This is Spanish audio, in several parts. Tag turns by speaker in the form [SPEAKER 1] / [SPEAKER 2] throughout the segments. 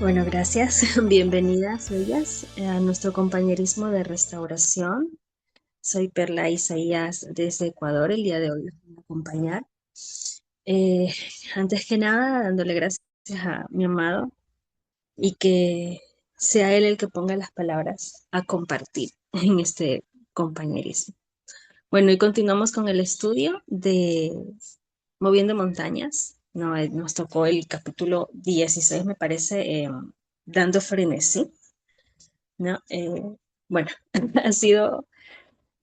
[SPEAKER 1] Bueno, gracias. Bienvenidas ellas a nuestro compañerismo de restauración. Soy Perla Isaías desde Ecuador. El día de hoy los voy a acompañar. Eh, Antes que nada, dándole gracias a mi amado y que sea él el que ponga las palabras a compartir en este compañerismo. Bueno, y continuamos con el estudio de Moviendo Montañas. No, nos tocó el capítulo 16, me parece, dando frenesí. ¿No? Bueno, ha sido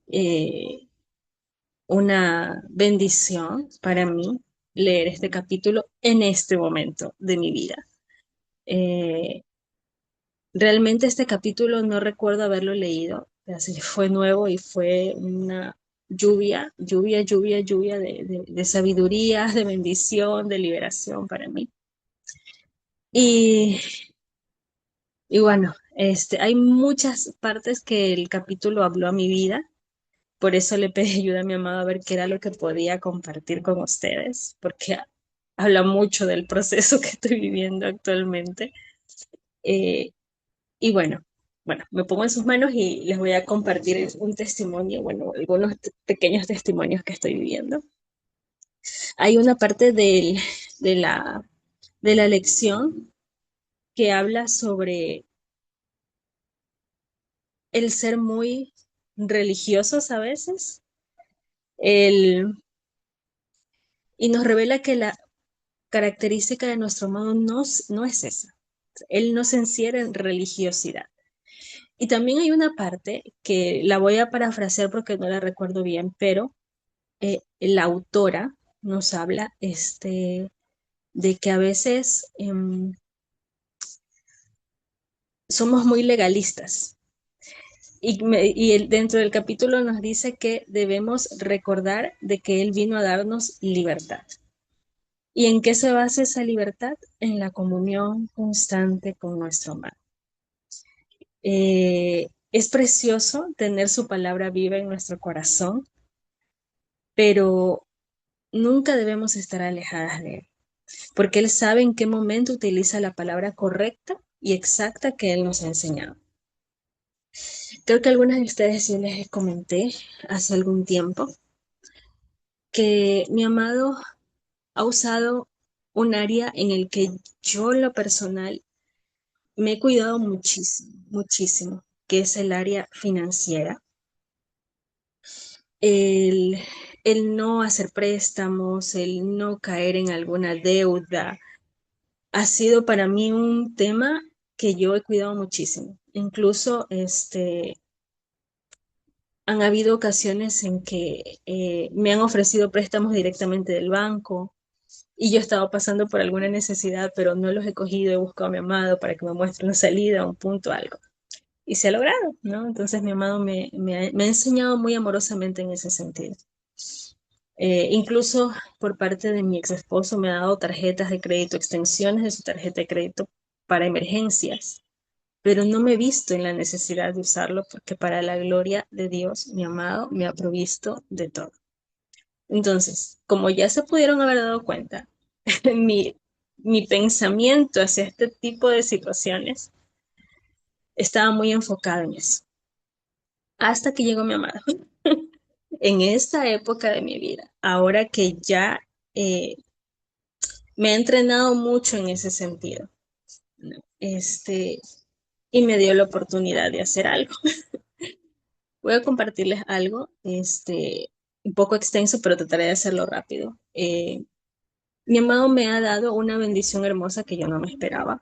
[SPEAKER 1] eh, una bendición para mí leer este capítulo en este momento de mi vida. Eh, Realmente este capítulo no recuerdo haberlo leído, así fue nuevo y fue una lluvia de sabiduría, de bendición, de liberación para mí. Y, y bueno, hay muchas partes que el capítulo habló a mi vida. Por eso le pedí ayuda a mi amado a ver qué era lo que podía compartir con ustedes, porque habla mucho del proceso que estoy viviendo actualmente. Eh, y bueno, me pongo en sus manos y les voy a compartir un testimonio, bueno, algunos pequeños testimonios que estoy viviendo. Hay una parte de de la lección que habla sobre el ser muy religiosos a veces, el, y nos revela que la característica de nuestro modo no es esa. Él no se encierra en religiosidad. Y también hay una parte que la voy a parafrasear porque no la recuerdo bien, pero la autora nos habla de que a veces somos muy legalistas. Dentro del capítulo nos dice que debemos recordar de que Él vino a darnos libertad. ¿Y en qué se basa esa libertad? En la comunión constante con nuestro amado. Es precioso tener su palabra viva en nuestro corazón, pero nunca debemos estar alejadas de Él, porque Él sabe en qué momento utiliza la palabra correcta y exacta que Él nos ha enseñado. Creo que algunas de ustedes yo les comenté hace algún tiempo que mi amado ha usado un área en el que yo en lo personal me he cuidado muchísimo, muchísimo, que es el área financiera. el, el no hacer préstamos, el no caer en alguna deuda, ha sido para mí un tema que yo he cuidado muchísimo. Incluso han habido ocasiones en que me han ofrecido préstamos directamente del banco y yo he estado pasando por alguna necesidad, pero no los he cogido, he buscado a mi amado para que me muestre una salida, un punto, algo. Y se ha logrado, ¿no? Entonces mi amado me ha enseñado muy amorosamente en ese sentido. Incluso por parte de mi ex esposo me ha dado tarjetas de crédito, extensiones de su tarjeta de crédito para emergencias, pero no me he visto en la necesidad de usarlo porque para la gloria de Dios, mi amado me ha provisto de todo. Entonces, como ya se pudieron haber dado cuenta, mi, mi pensamiento hacia este tipo de situaciones estaba muy enfocado en eso. Hasta que llegó mi amado. En esta época de mi vida, ahora que ya eh, me he entrenado mucho en ese sentido, ¿no? Y me dio la oportunidad de hacer algo. Voy a compartirles algo, un poco extenso, pero trataré de hacerlo rápido. Mi amado me ha dado una bendición hermosa que yo no me esperaba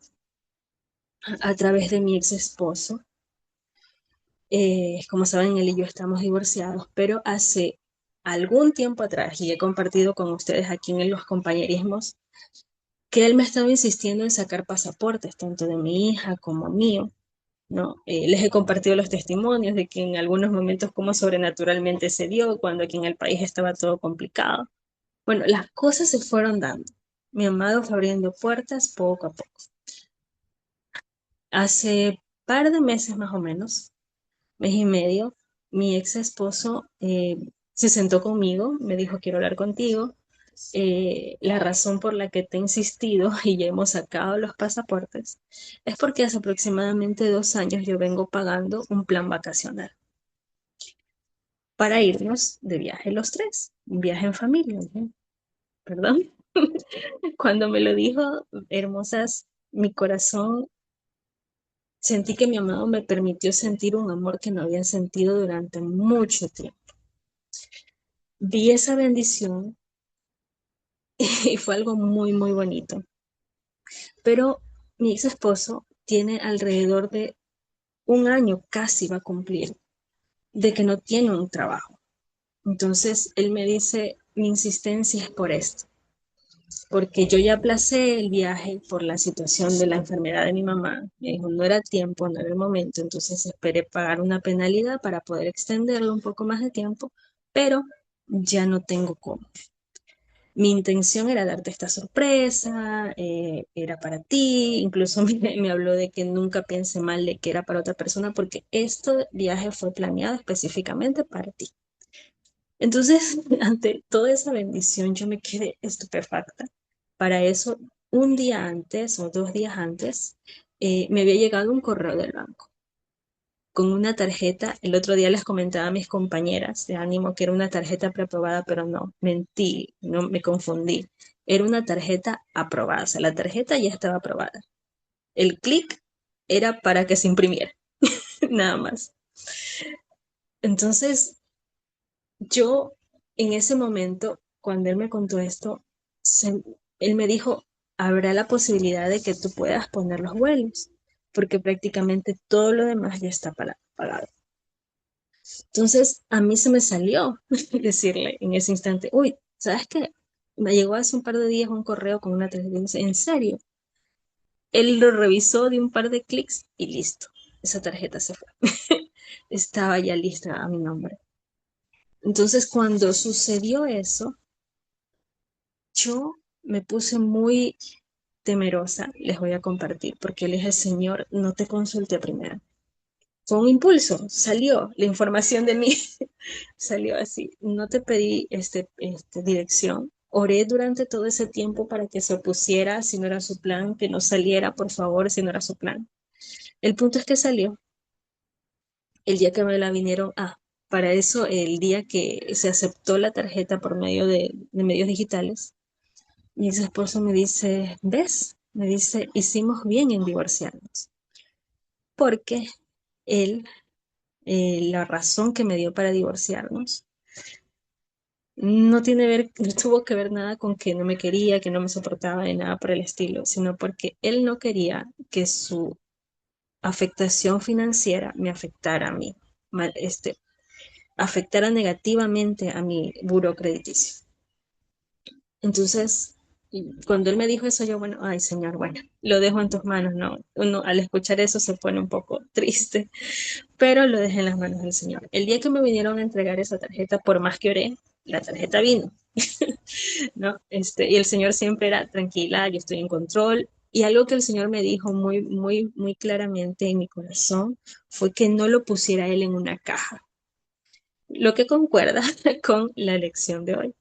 [SPEAKER 1] a través de mi ex esposo. Como saben, él y yo estamos divorciados, pero hace algún tiempo atrás, y he compartido con ustedes aquí en los compañerismos, que él me estaba insistiendo en sacar pasaportes, tanto de mi hija como mío, ¿no? Les he compartido los testimonios de que en algunos momentos como sobrenaturalmente se dio, cuando aquí en el país estaba todo complicado. Bueno, las cosas se fueron dando. Mi amado fue abriendo puertas poco a poco. Hace par de meses más o menos, mes y medio, mi ex esposo se sentó conmigo, me dijo, quiero hablar contigo. La razón por la que te he insistido y ya hemos sacado los pasaportes es porque hace aproximadamente 2 años yo vengo pagando un plan vacacional para irnos de viaje los tres, un viaje en familia, ¿no? Perdón. Cuando me lo dijo, hermosas, mi corazón, sentí que mi amado me permitió sentir un amor que no había sentido durante mucho tiempo. Vi esa bendición y fue algo muy, muy bonito. Pero mi ex esposo tiene alrededor de un año, casi va a cumplir, de que no tiene un trabajo. Entonces él me dice, mi insistencia es por esto, porque yo ya aplacé el viaje por la situación de la enfermedad de mi mamá. Me dijo, no era tiempo, no era el momento, entonces esperé pagar una penalidad para poder extenderlo un poco más de tiempo, pero ya no tengo cómo. Mi intención era darte esta sorpresa, era para ti, incluso me habló de que nunca piense mal de que era para otra persona porque este viaje fue planeado específicamente para ti. Entonces, ante toda esa bendición, yo me quedé estupefacta. Para eso, un día antes o 2 días antes, me había llegado un correo del banco con una tarjeta. El otro día les comentaba a mis compañeras de ánimo que era una tarjeta preaprobada, pero no, mentí, no me confundí. Era una tarjeta aprobada, o sea, la tarjeta ya estaba aprobada. El clic era para que se imprimiera, nada más. Entonces, yo en ese momento, cuando él me contó esto, él me dijo, habrá la posibilidad de que tú puedas poner los vuelos, porque prácticamente todo lo demás ya está pagado. Entonces, a mí se me salió decirle en ese instante, uy, ¿sabes qué? Me llegó hace un par de días un correo con una tarjeta. ¿En serio? Él lo revisó de un par de clics y listo. Esa tarjeta se fue. Estaba ya lista a mi nombre. Entonces, cuando sucedió eso, yo me puse muy temerosa, les voy a compartir, porque le dije, Señor, no te consulté primero. Fue un impulso, salió la información de mí. Salió así. No te pedí dirección. Oré durante todo ese tiempo para que se opusiera si no era su plan, que no saliera, por favor, si no era su plan. El punto es que salió el día que me la vinieron. Para eso, el día que se aceptó la tarjeta por medio de medios digitales, mi ex esposo me dice, ¿ves? Me dice, hicimos bien en divorciarnos. Porque él, la razón que me dio para divorciarnos no tiene ver, no tuvo que ver nada con que no me quería, que no me soportaba de nada por el estilo, sino porque él no quería que su afectación financiera me afectara a mí, afectara negativamente a mi buro crediticio. Entonces, cuando él me dijo eso, yo, bueno, ay, señor, bueno, lo dejo en tus manos, ¿no? Uno al escuchar eso se pone un poco triste, pero lo dejé en las manos del Señor. El día que me vinieron a entregar esa tarjeta, por más que oré, la tarjeta vino. ¿No? Y el Señor siempre era tranquila, yo estoy en control. Y algo que el Señor me dijo muy, muy, muy claramente en mi corazón fue que no lo pusiera Él en una caja, lo que concuerda con la lección de hoy.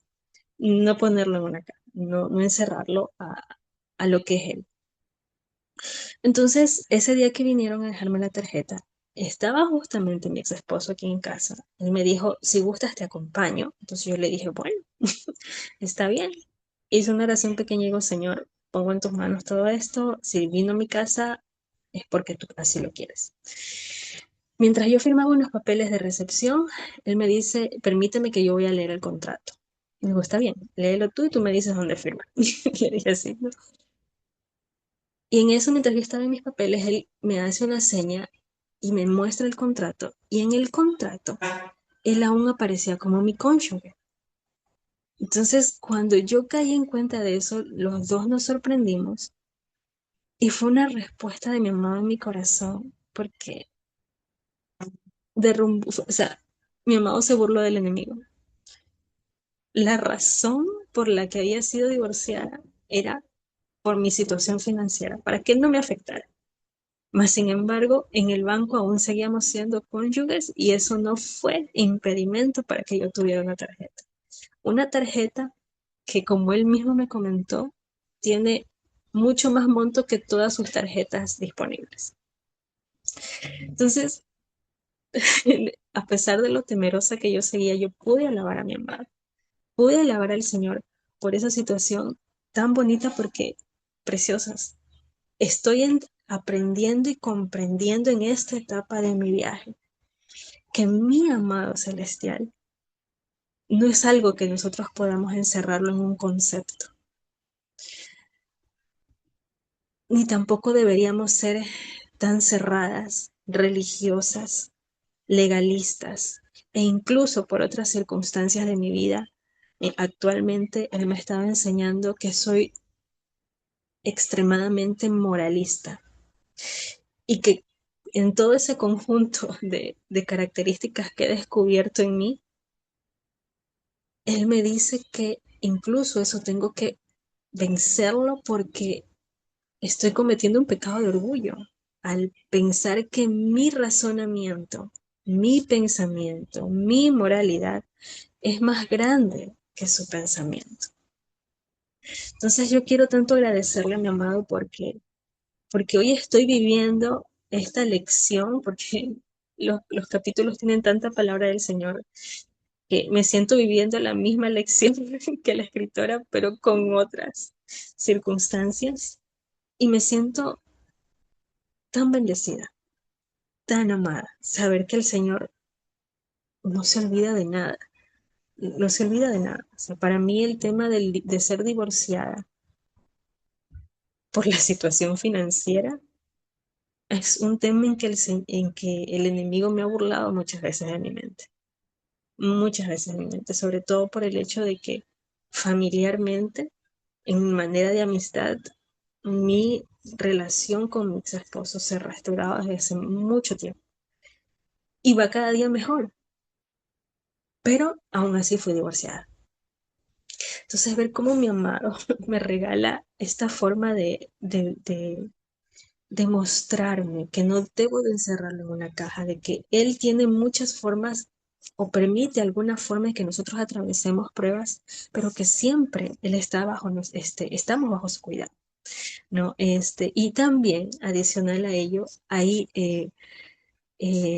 [SPEAKER 1] No ponerlo en una caja, no encerrarlo a lo que es Él. Entonces, ese día que vinieron a dejarme la tarjeta, estaba justamente mi ex esposo aquí en casa. Él me dijo, si gustas te acompaño. Entonces yo le dije, bueno, está bien. Hice una oración pequeña y digo, Señor, pongo en tus manos todo esto. Si vino a mi casa, es porque tú así lo quieres. Mientras yo firmaba unos papeles de recepción, él me dice, permíteme que yo voy a leer el contrato. Y digo, está bien, léelo tú y tú me dices dónde firma. Le dije así, ¿no? Y en eso, mientras yo estaba en mis papeles, él me hace una seña y me muestra el contrato. Y en el contrato, él aún aparecía como mi cónyuge. Entonces, cuando yo caí en cuenta de eso, los dos nos sorprendimos y fue una respuesta de mi amado en mi corazón, porque derrumbó, o sea, mi amado se burló del enemigo. La razón por la que había sido divorciada era por mi situación financiera, para que él no me afectara. Mas, sin embargo, en el banco aún seguíamos siendo cónyuges y eso no fue impedimento para que yo tuviera una tarjeta. Una tarjeta que como él mismo me comentó, tiene mucho más monto que todas sus tarjetas disponibles. Entonces, a pesar de lo temerosa que yo seguía, yo pude alabar a mi amado, pude alabar al Señor por esa situación tan bonita porque preciosas. Aprendiendo y comprendiendo en esta etapa de mi viaje que mi amado celestial no es algo que nosotros podamos encerrarlo en un concepto, ni tampoco deberíamos ser tan cerradas, religiosas, legalistas, e incluso por otras circunstancias de mi vida. Actualmente él me estaba enseñando que soy extremadamente moralista y que en todo ese conjunto de características que he descubierto en mí, él me dice que incluso eso tengo que vencerlo porque estoy cometiendo un pecado de orgullo al pensar que mi razonamiento, mi pensamiento, mi moralidad es más grande que su pensamiento. Entonces yo quiero tanto agradecerle a mi amado porque hoy estoy viviendo esta lección, porque los capítulos tienen tanta palabra del Señor que me siento viviendo la misma lección que la escritora, pero con otras circunstancias. Y me siento tan bendecida, tan amada, saber que el Señor no se olvida de nada, no se olvida de nada. O sea, para mí el tema de ser divorciada por la situación financiera es un tema en que el enemigo me ha burlado muchas veces de mi mente, muchas veces de mi mente, sobre todo por el hecho de que familiarmente, en manera de amistad, mi relación con mi ex esposo se restauraba desde hace mucho tiempo y va cada día mejor, pero aún así fui divorciada. Entonces, ver cómo mi amado me regala esta forma de mostrarme que no debo de encerrarlo en una caja, de que él tiene muchas formas o permite alguna forma de que nosotros atravesemos pruebas, pero que siempre él está estamos bajo su cuidado, ¿no? Y también, adicional a ello, hay,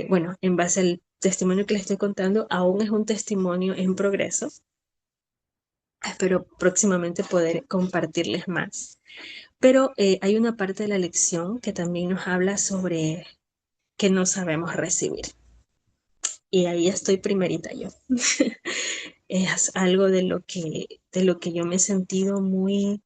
[SPEAKER 1] bueno, en base al testimonio que le estoy contando, aún es un testimonio en progreso. Espero próximamente poder compartirles más. Pero hay una parte de la lección que también nos habla sobre que no sabemos recibir. Y ahí estoy primerita yo. Es algo de lo que yo me he sentido muy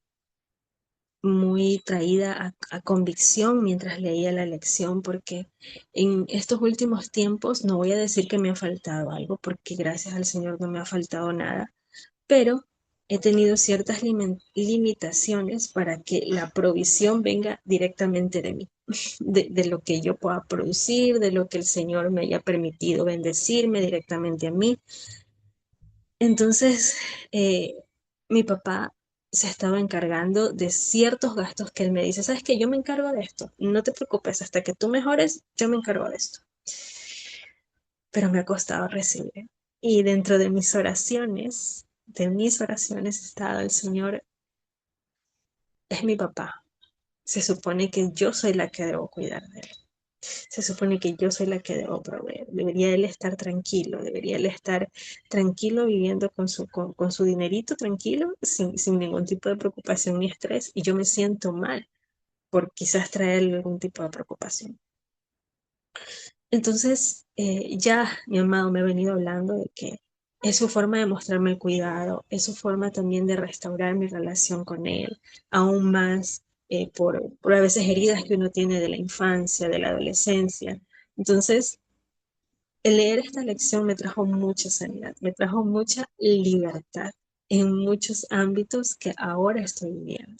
[SPEAKER 1] traída a convicción mientras leía la lección, porque en estos últimos tiempos no voy a decir que me ha faltado algo, porque gracias al Señor no me ha faltado nada, pero he tenido ciertas limitaciones para que la provisión venga directamente de mí, de lo que yo pueda producir, de lo que el Señor me haya permitido bendecirme directamente a mí. Entonces, eh, mi papá se estaba encargando de ciertos gastos que él me dice, sabes que yo me encargo de esto, no te preocupes, hasta que tú mejores, yo me encargo de esto. Pero me ha costado recibir. Y dentro de mis oraciones estaba el Señor, es mi papá. Se supone que yo soy la que debo cuidar de él. Se supone que yo soy la que debo proveer. Debería él estar tranquilo, debería él estar tranquilo viviendo con su dinerito tranquilo, sin ningún tipo de preocupación ni estrés. Y yo me siento mal por quizás traerle algún tipo de preocupación. Entonces, ya mi amado me ha venido hablando de que es su forma de mostrarme el cuidado, es su forma también de restaurar mi relación con él, aún más por a veces heridas que uno tiene de la infancia, de la adolescencia. Entonces, el leer esta lección me trajo mucha sanidad, me trajo mucha libertad en muchos ámbitos que ahora estoy viviendo.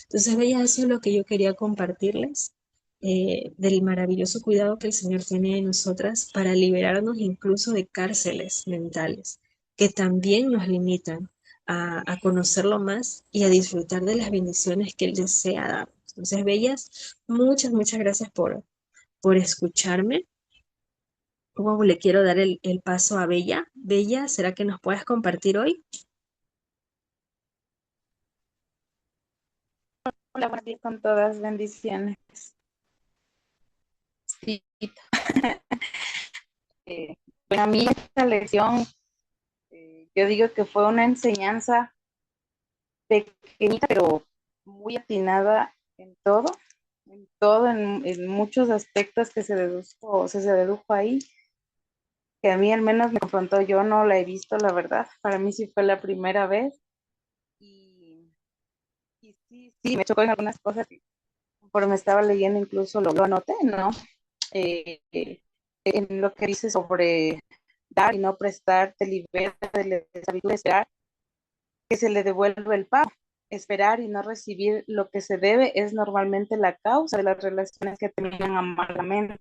[SPEAKER 1] Entonces, veía eso es lo que yo quería compartirles, del maravilloso cuidado que el Señor tiene de nosotras para liberarnos incluso de cárceles mentales que también nos limitan a conocerlo más y a disfrutar de las bendiciones que Él desea dar. Entonces, Bellas, muchas gracias por escucharme. Wow, le quiero dar el paso a Bella. Bella, ¿será que nos puedes compartir hoy?
[SPEAKER 2] Hola, buen día con todas, bendiciones. Sí, eh, bueno, a mí esta lección, yo digo que fue una enseñanza pequeñita, pero muy atinada en muchos aspectos que se dedujo ahí, que a mí al menos me confrontó, yo no la he visto, la verdad, para mí sí fue la primera vez, y, y sí, me chocó en algunas cosas que conforme estaba leyendo incluso lo anoté, ¿no? En lo que dice sobre dar y no prestar, te libera de la esclavitud de esperar que se le devuelva el pago. Esperar y no recibir lo que se debe es normalmente la causa de las relaciones que terminan amargamente.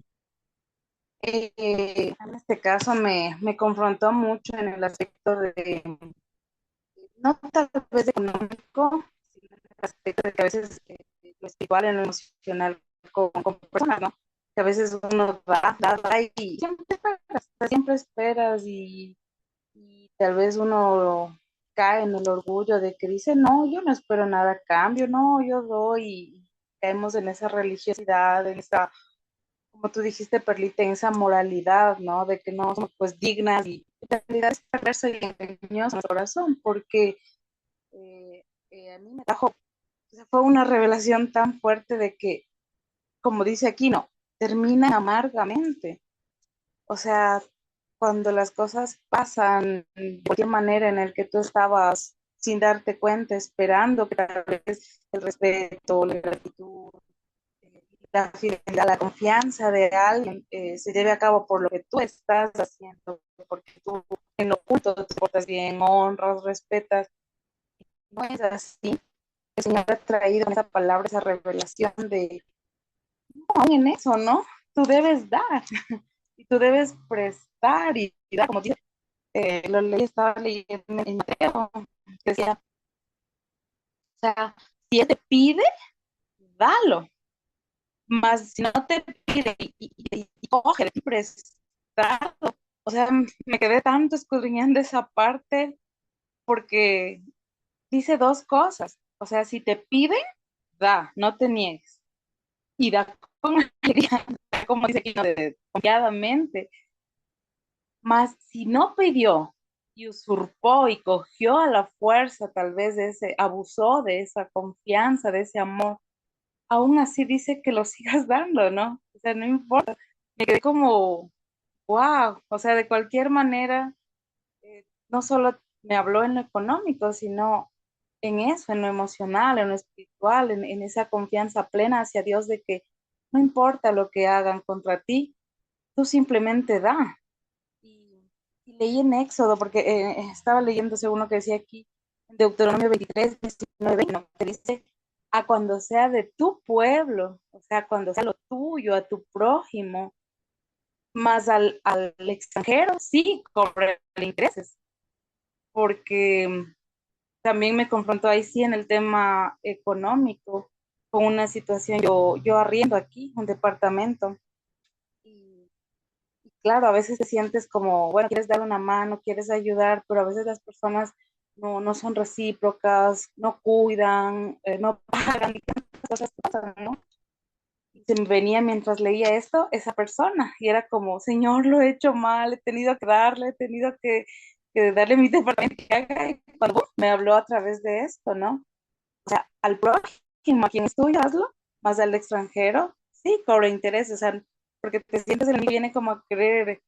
[SPEAKER 2] En este caso me confrontó mucho en el aspecto de, no tal vez económico, sino en el aspecto de que a veces lo espiritual en lo emocional con personas, ¿no? Que a veces uno da y siempre esperas y tal vez uno cae en el orgullo de que dice, no, yo no espero nada a cambio, no, yo doy y caemos en esa religiosidad, en esa, como tú dijiste, Perlita, en esa moralidad, ¿no? De que no somos pues dignas y en realidad es perverso y engañoso en el corazón, porque a mí me trajo, o sea, fue una revelación tan fuerte de que, como dice aquí, no, termina amargamente. O sea, cuando las cosas pasan de cualquier manera en el que tú estabas sin darte cuenta, esperando que tal vez el respeto, la gratitud, la fidelidad, la confianza de alguien se lleve a cabo por lo que tú estás haciendo, porque tú en lo oculto te portas bien, honras, respetas. No es así. El Señor ha traído en esa palabra esa revelación de, no, aún en eso, ¿no? Tú debes dar y tú debes prestar y dar, como dice lo leí, estaba leyendo en Mateo, que decía, o sea, si él te pide, dalo, más si no te pide y coge el prestado, o sea, me quedé tanto escudriñando esa parte porque dice dos cosas, o sea, si te piden, da, no te niegues, y da con alegría, como dice aquí, no, confiadamente, más si no pidió y usurpó y cogió a la fuerza, tal vez de ese, abusó de esa confianza, de ese amor, aún así dice que lo sigas dando, ¿no? O sea, no importa. Me quedé como, wow, o sea, de cualquier manera, no solo me habló en lo económico, sino en eso, en lo emocional, en lo espiritual, en esa confianza plena hacia Dios de que no importa lo que hagan contra ti, tú simplemente da. Y leí en Éxodo, porque estaba leyendo según lo que decía aquí, en Deuteronomio 23, 19, ¿no? Que dice, a cuando sea de tu pueblo, o sea, cuando sea lo tuyo, a tu prójimo, más al extranjero, sí, cobra intereses, porque también me confrontó ahí sí en el tema económico, con una situación, yo arriendo aquí un departamento, y claro, a veces te sientes como, bueno, quieres dar una mano, quieres ayudar, pero a veces las personas no son recíprocas, no cuidan, no pagan, y tantas cosas pasan, ¿no? Y se me venía mientras leía esto esa persona, y era como, Señor, lo he hecho mal, he tenido que darle, he tenido que darle mi departamento que haga, y cuando me habló a través de esto, ¿no? Al prójimo, a quien es tuyo, hazlo, más al extranjero, sí, cobra interés, o sea, porque te sientes el enemigo viene como a querer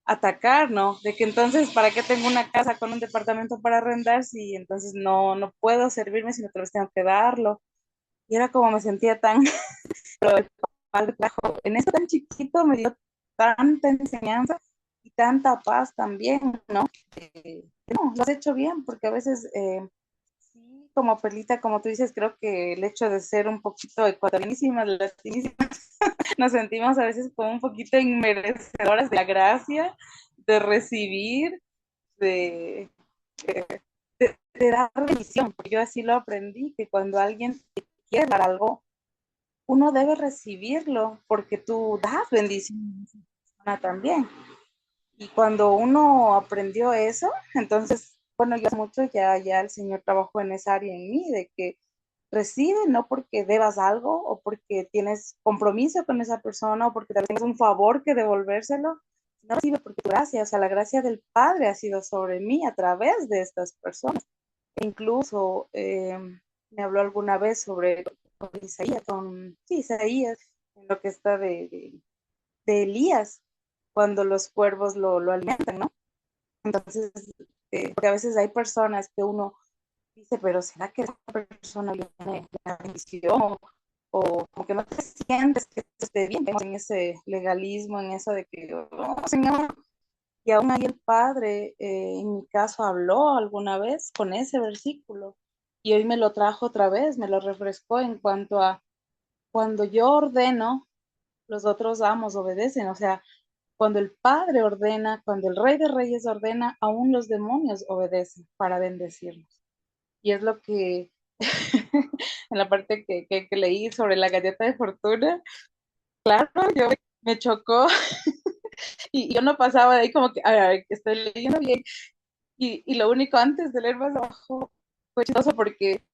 [SPEAKER 2] atacar, ¿no? De que entonces, ¿para qué tengo una casa con un departamento para arrendar si entonces no puedo servirme, sino que les tengo que darlo? Y era como me sentía tan, en esto tan chiquito me dio tanta enseñanza y tanta paz también, ¿no? No, lo has hecho bien, porque a veces sí, como Perlita, como tú dices, creo que el hecho de ser un poquito ecuatorianísimas, latinísimas, nos sentimos a veces como un poquito inmerecedoras de la gracia, de recibir, de, de dar bendición, porque yo así lo aprendí, que cuando alguien te quiere dar algo, uno debe recibirlo, porque tú das bendición también. Y cuando uno aprendió eso, entonces, bueno, yo mucho ya el Señor trabajó en esa área en mí, de que recibe, no porque debas algo o porque tienes compromiso con esa persona o porque tal vez tienes un favor que devolvérselo, no recibe porque tu gracia, o sea, la gracia del Padre ha sido sobre mí a través de estas personas. E incluso me habló alguna vez con Isaías, sí, Isaías, en lo que está de Elías, cuando los cuervos lo alimentan, ¿no? Entonces, porque a veces hay personas que uno dice, pero ¿será que esa persona viene la bendición? O como que no te sientes que esté bien en ese legalismo, en eso de que, oh, Señor, y aún ahí el Padre, en mi caso, habló alguna vez con ese versículo y hoy me lo trajo otra vez, me lo refrescó en cuanto a cuando yo ordeno, los otros amos obedecen, o sea, cuando el Padre ordena, cuando el Rey de Reyes ordena, aún los demonios obedecen para bendecirnos. Y es lo que en la parte que leí sobre la galleta de fortuna, claro, yo me chocó y yo no pasaba de ahí como que, a ver, que estoy leyendo bien. Y lo único antes de leer más abajo fue chistoso porque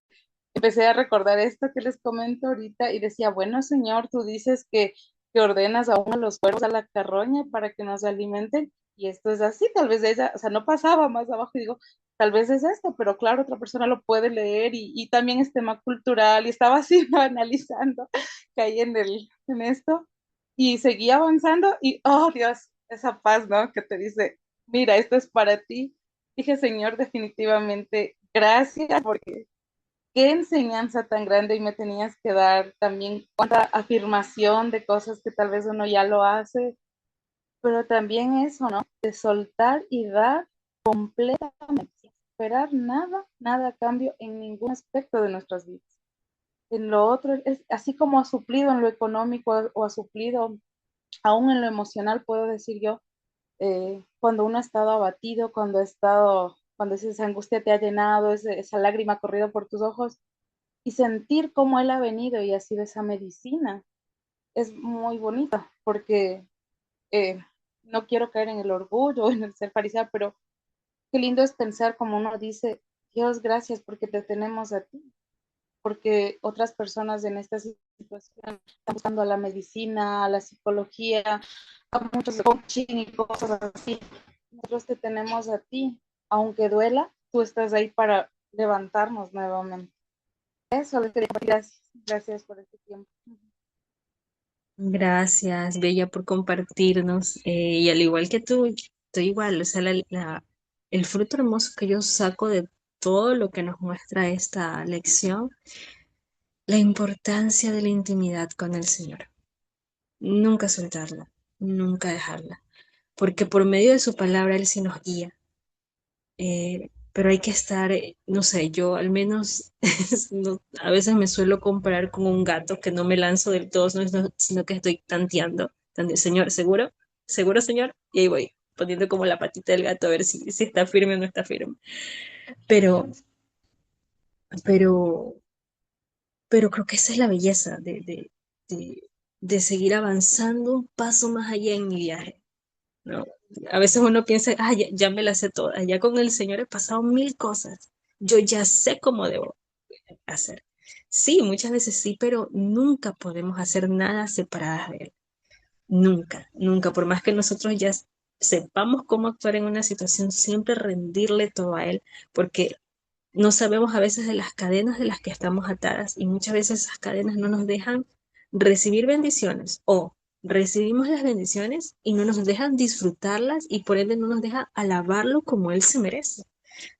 [SPEAKER 2] empecé a recordar esto que les comento ahorita y decía, bueno, Señor, tú dices que ordenas a uno de los cuervos a la carroña para que nos alimenten y esto es así, tal vez ella, o sea, no pasaba más abajo y digo, tal vez es esto, pero claro, otra persona lo puede leer y también es tema cultural y estaba así ¿no? analizando que hay en esto y seguía avanzando y, oh Dios, esa paz, ¿no? Que te dice, mira, esto es para ti. Dije, Señor, definitivamente, gracias porque qué enseñanza tan grande y me tenías que dar también cuánta afirmación de cosas que tal vez uno ya lo hace, pero también eso, ¿no? De soltar y dar completamente, sin esperar nada, nada a cambio en ningún aspecto de nuestras vidas. En lo otro, es así como ha suplido en lo económico o ha suplido aún en lo emocional, puedo decir yo, cuando uno ha estado abatido, cuando esa angustia te ha llenado, esa lágrima ha corrido por tus ojos, y sentir cómo Él ha venido y ha sido esa medicina es muy bonita porque eh, no quiero caer en el orgullo, en el ser farisea, pero qué lindo es pensar como uno dice, Dios, gracias porque te tenemos a ti, porque otras personas en esta situación están buscando a la medicina, a la psicología, a muchos coaching y cosas así. Nosotros te tenemos a ti, aunque duela, tú estás ahí para levantarnos nuevamente. Eso les quería decir. Gracias, gracias por este tiempo.
[SPEAKER 1] Gracias, Bella, por compartirnos. Y al igual que tú, estoy igual, o sea, el fruto hermoso que yo saco de todo lo que nos muestra esta lección, la importancia de la intimidad con el Señor. Nunca soltarla, nunca dejarla, porque por medio de su palabra Él sí nos guía. Pero hay que estar, no sé, yo al menos a veces me suelo comparar con un gato que no me lanzo del todo, sino que estoy tanteando. Señor, ¿seguro? ¿Seguro, señor? Y ahí voy, poniendo como la patita del gato a ver si está firme o no está firme. Pero, pero, pero creo que esa es la belleza de, de seguir avanzando un paso más allá en mi viaje, ¿no? A veces uno piensa, ah, ya me las sé todas, ya con el Señor he pasado mil cosas, yo ya sé cómo debo hacer. Sí, muchas veces sí, pero nunca podemos hacer nada separadas de Él. Nunca, nunca, por más que nosotros ya sepamos cómo actuar en una situación, siempre rendirle todo a Él, porque no sabemos a veces de las cadenas de las que estamos atadas y muchas veces esas cadenas no nos dejan recibir bendiciones o recibimos las bendiciones y no nos dejan disfrutarlas y por ende no nos deja alabarlo como Él se merece.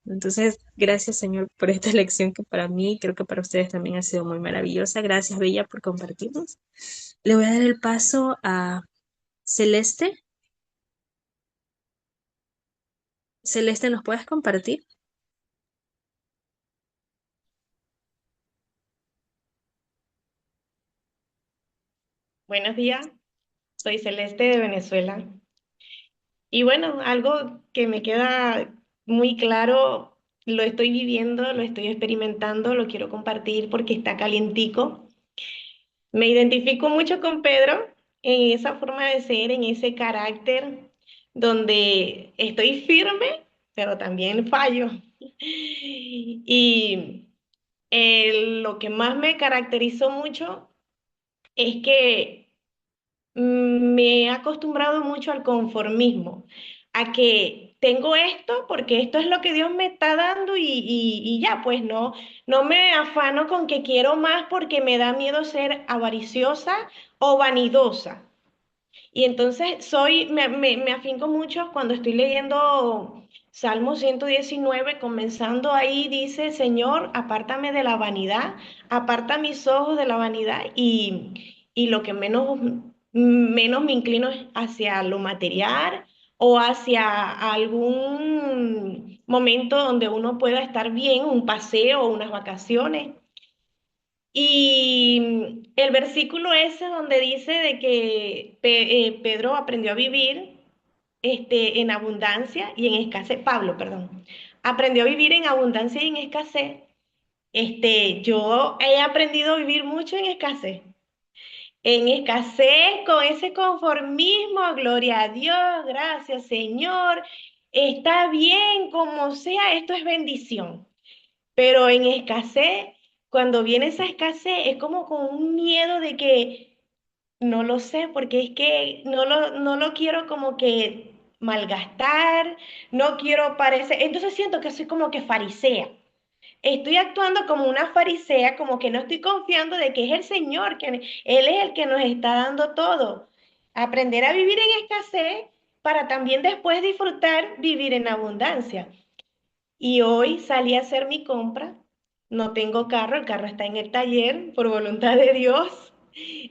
[SPEAKER 1] Entonces, gracias Señor por esta lección que para mí y creo que para ustedes también ha sido muy maravillosa. Gracias Bella por compartirnos. Le voy a dar el paso a Celeste. Celeste, ¿nos puedes compartir?
[SPEAKER 3] Buenos días, soy Celeste de Venezuela. Y bueno, algo que me queda muy claro, lo estoy viviendo, lo estoy experimentando, lo quiero compartir porque está calientico. Me identifico mucho con Pedro en esa forma de ser, en ese carácter donde estoy firme, pero también fallo. Y lo que más me caracterizó mucho es que me he acostumbrado mucho al conformismo, a que tengo esto porque esto es lo que Dios me está dando y ya, pues no me afano con que quiero más porque me da miedo ser avariciosa o vanidosa. Y entonces me afinco mucho cuando estoy leyendo Salmo 119, comenzando ahí, dice, Señor, apártame de la vanidad, aparta mis ojos de la vanidad y lo que menos me inclino es hacia lo material o hacia algún momento donde uno pueda estar bien, un paseo o unas vacaciones. Y el versículo ese donde dice de que Pedro aprendió a vivir en abundancia y en escasez, Pablo, perdón, aprendió a vivir en abundancia y en escasez. Yo he aprendido a vivir mucho en escasez con ese conformismo, gloria a Dios, gracias Señor, está bien como sea, esto es bendición. Pero en escasez, cuando viene esa escasez, es como con un miedo de que no lo sé, porque es que no lo quiero como que malgastar, no quiero parecer, entonces siento que soy como que farisea. Estoy actuando como una farisea, como que no estoy confiando de que es el Señor, que Él es el que nos está dando todo. Aprender a vivir en escasez para también después disfrutar vivir en abundancia. Y hoy salí a hacer mi compra. No tengo carro, el carro está en el taller, por voluntad de Dios.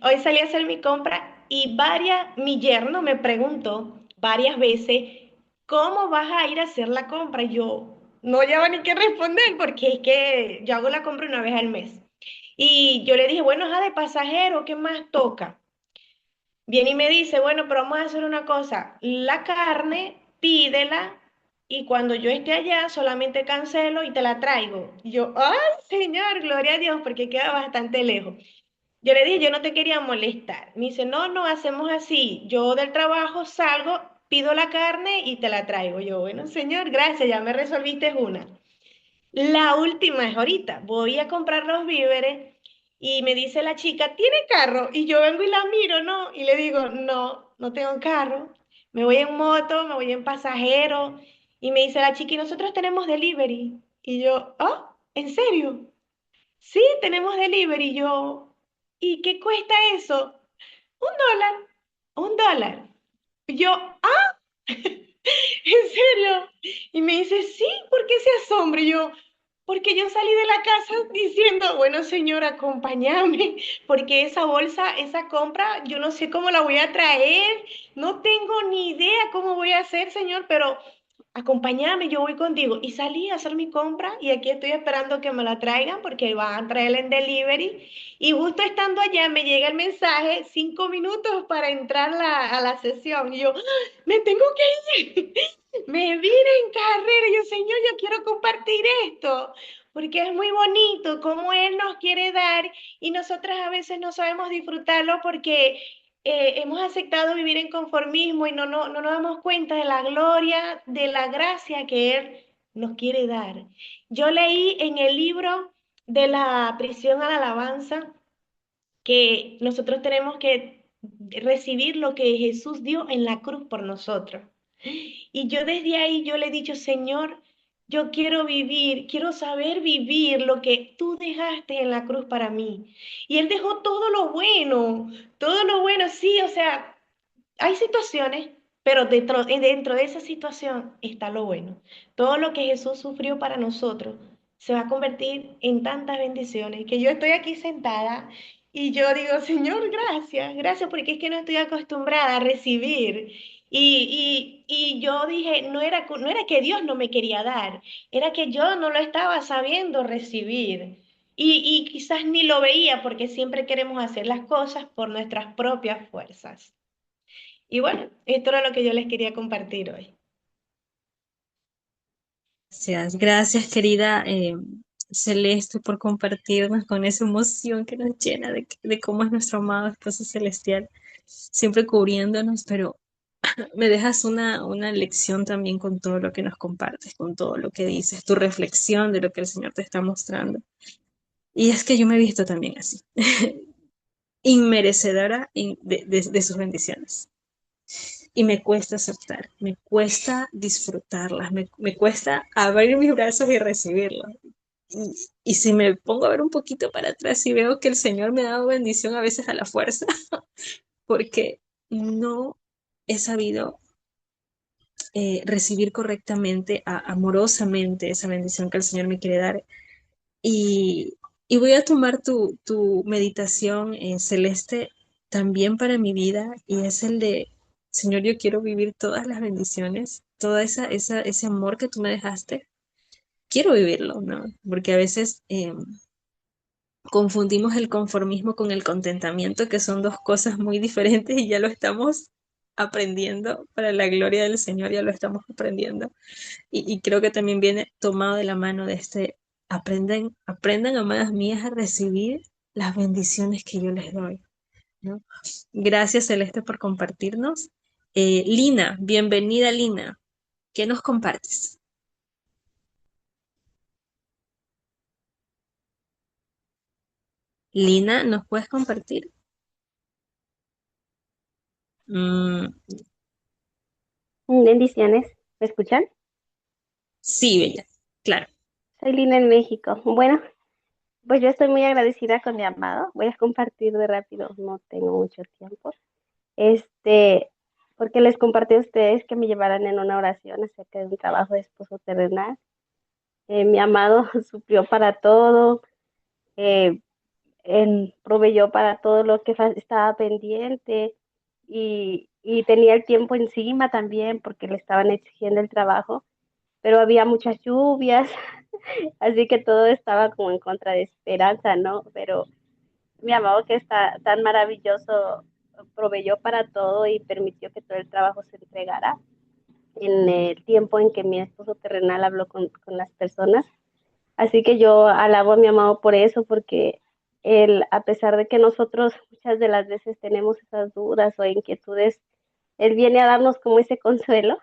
[SPEAKER 3] Hoy salí a hacer mi compra y mi yerno me preguntó varias veces, ¿cómo vas a ir a hacer la compra? Y yo no llevo ni qué responder porque es que yo hago la compra una vez al mes. Y yo le dije, bueno, de pasajero, ¿qué más toca? Viene y me dice, bueno, pero vamos a hacer una cosa, la carne, pídela y cuando yo esté allá solamente cancelo y te la traigo. Y yo, ay, Señor, gloria a Dios, porque queda bastante lejos. Yo le dije, yo no te quería molestar. Me dice, no, hacemos así. Yo del trabajo salgo, pido la carne y te la traigo. Yo, bueno, Señor, gracias, ya me resolviste una. La última es ahorita. Voy a comprar los víveres y me dice la chica, ¿tiene carro? Y yo vengo y la miro, ¿no? Y le digo, no tengo carro. Me voy en moto, me voy en pasajero. Y me dice la chica, ¿y nosotros tenemos delivery? Y yo, ¿ah? ¿En serio? Sí, tenemos delivery. Y yo, ¿y qué cuesta eso? $1. $1. Y yo, ¿ah? ¿En serio? Y me dice, sí, ¿por qué se asombra? Y yo, porque yo salí de la casa diciendo, bueno, señor, acompáñame, porque esa bolsa, esa compra, yo no sé cómo la voy a traer, no tengo ni idea cómo voy a hacer, señor, pero acompáñame, yo voy contigo. Y salí a hacer mi compra y aquí estoy esperando que me la traigan porque van a traerla en delivery. Y justo estando allá me llega el mensaje, 5 minutos para entrar a la sesión. Y yo, ¡ah! Me tengo que ir. Me vine en carrera. Y yo, Señor, yo quiero compartir esto. Porque es muy bonito como Él nos quiere dar y nosotras a veces no sabemos disfrutarlo porque hemos aceptado vivir en conformismo y no nos damos cuenta de la gloria, de la gracia que Él nos quiere dar. Yo leí en el libro de la prisión a la alabanza que nosotros tenemos que recibir lo que Jesús dio en la cruz por nosotros. Y yo desde ahí yo le he dicho, Señor, yo quiero vivir, quiero saber vivir lo que tú dejaste en la cruz para mí. Y Él dejó todo lo bueno, sí, o sea, hay situaciones, pero dentro de esa situación está lo bueno. Todo lo que Jesús sufrió para nosotros se va a convertir en tantas bendiciones que yo estoy aquí sentada y yo digo, Señor, gracias, gracias porque es que no estoy acostumbrada a recibir. Y yo dije, no era que Dios no me quería dar, era que yo no lo estaba sabiendo recibir. Y quizás ni lo veía porque siempre queremos hacer las cosas por nuestras propias fuerzas. Y bueno, esto era lo que yo les quería compartir hoy.
[SPEAKER 1] Gracias, gracias querida Celeste por compartirnos con esa emoción que nos llena de cómo es nuestro amado esposo celestial, siempre cubriéndonos, pero me dejas una lección también con todo lo que nos compartes, con todo lo que dices, tu reflexión de lo que el Señor te está mostrando. Y es que yo me he visto también así, inmerecedora de sus bendiciones. Y me cuesta aceptar, me cuesta disfrutarlas, me cuesta abrir mis brazos y recibirlas. Y, y si me pongo a ver un poquito para atrás y veo que el Señor me ha dado bendición a veces a la fuerza, porque no he sabido recibir correctamente, amorosamente esa bendición que el Señor me quiere dar. Y, y voy a tomar tu meditación celeste también para mi vida y es el de, Señor, yo quiero vivir todas las bendiciones, toda ese amor que tú me dejaste. Quiero vivirlo, ¿no? Porque a veces confundimos el conformismo con el contentamiento, que son dos cosas muy diferentes y ya lo estamos aprendiendo para la gloria del Señor, ya lo estamos aprendiendo. Y creo que también viene tomado de la mano de este, aprendan, amadas mías, a recibir las bendiciones que yo les doy, ¿no? Gracias, Celeste, por compartirnos. Lina, bienvenida, Lina. ¿Qué nos compartes? Lina, ¿nos puedes compartir? Mm,
[SPEAKER 4] Bendiciones, ¿me escuchan?
[SPEAKER 1] sí, bella, claro.
[SPEAKER 4] Soy Lina en México. Bueno, pues yo estoy muy agradecida con mi amado. Voy a compartir de rápido, no tengo mucho tiempo. Este, porque les compartí a ustedes que me llevaran en una oración acerca de un trabajo de esposo terrenal. Mi amado suplió para todo, eh, él proveyó para todo lo que estaba pendiente y tenía el tiempo encima también porque le estaban exigiendo el trabajo, pero había muchas lluvias. Así que todo estaba como en contra de esperanza, ¿no? Pero mi amado que está tan maravilloso proveyó para todo y permitió que todo el trabajo se entregara en el tiempo en que mi esposo terrenal habló con las personas. Así que yo alabo a mi amado por eso, porque él, a pesar de que nosotros muchas de las veces tenemos esas dudas o inquietudes, él viene a darnos como ese consuelo.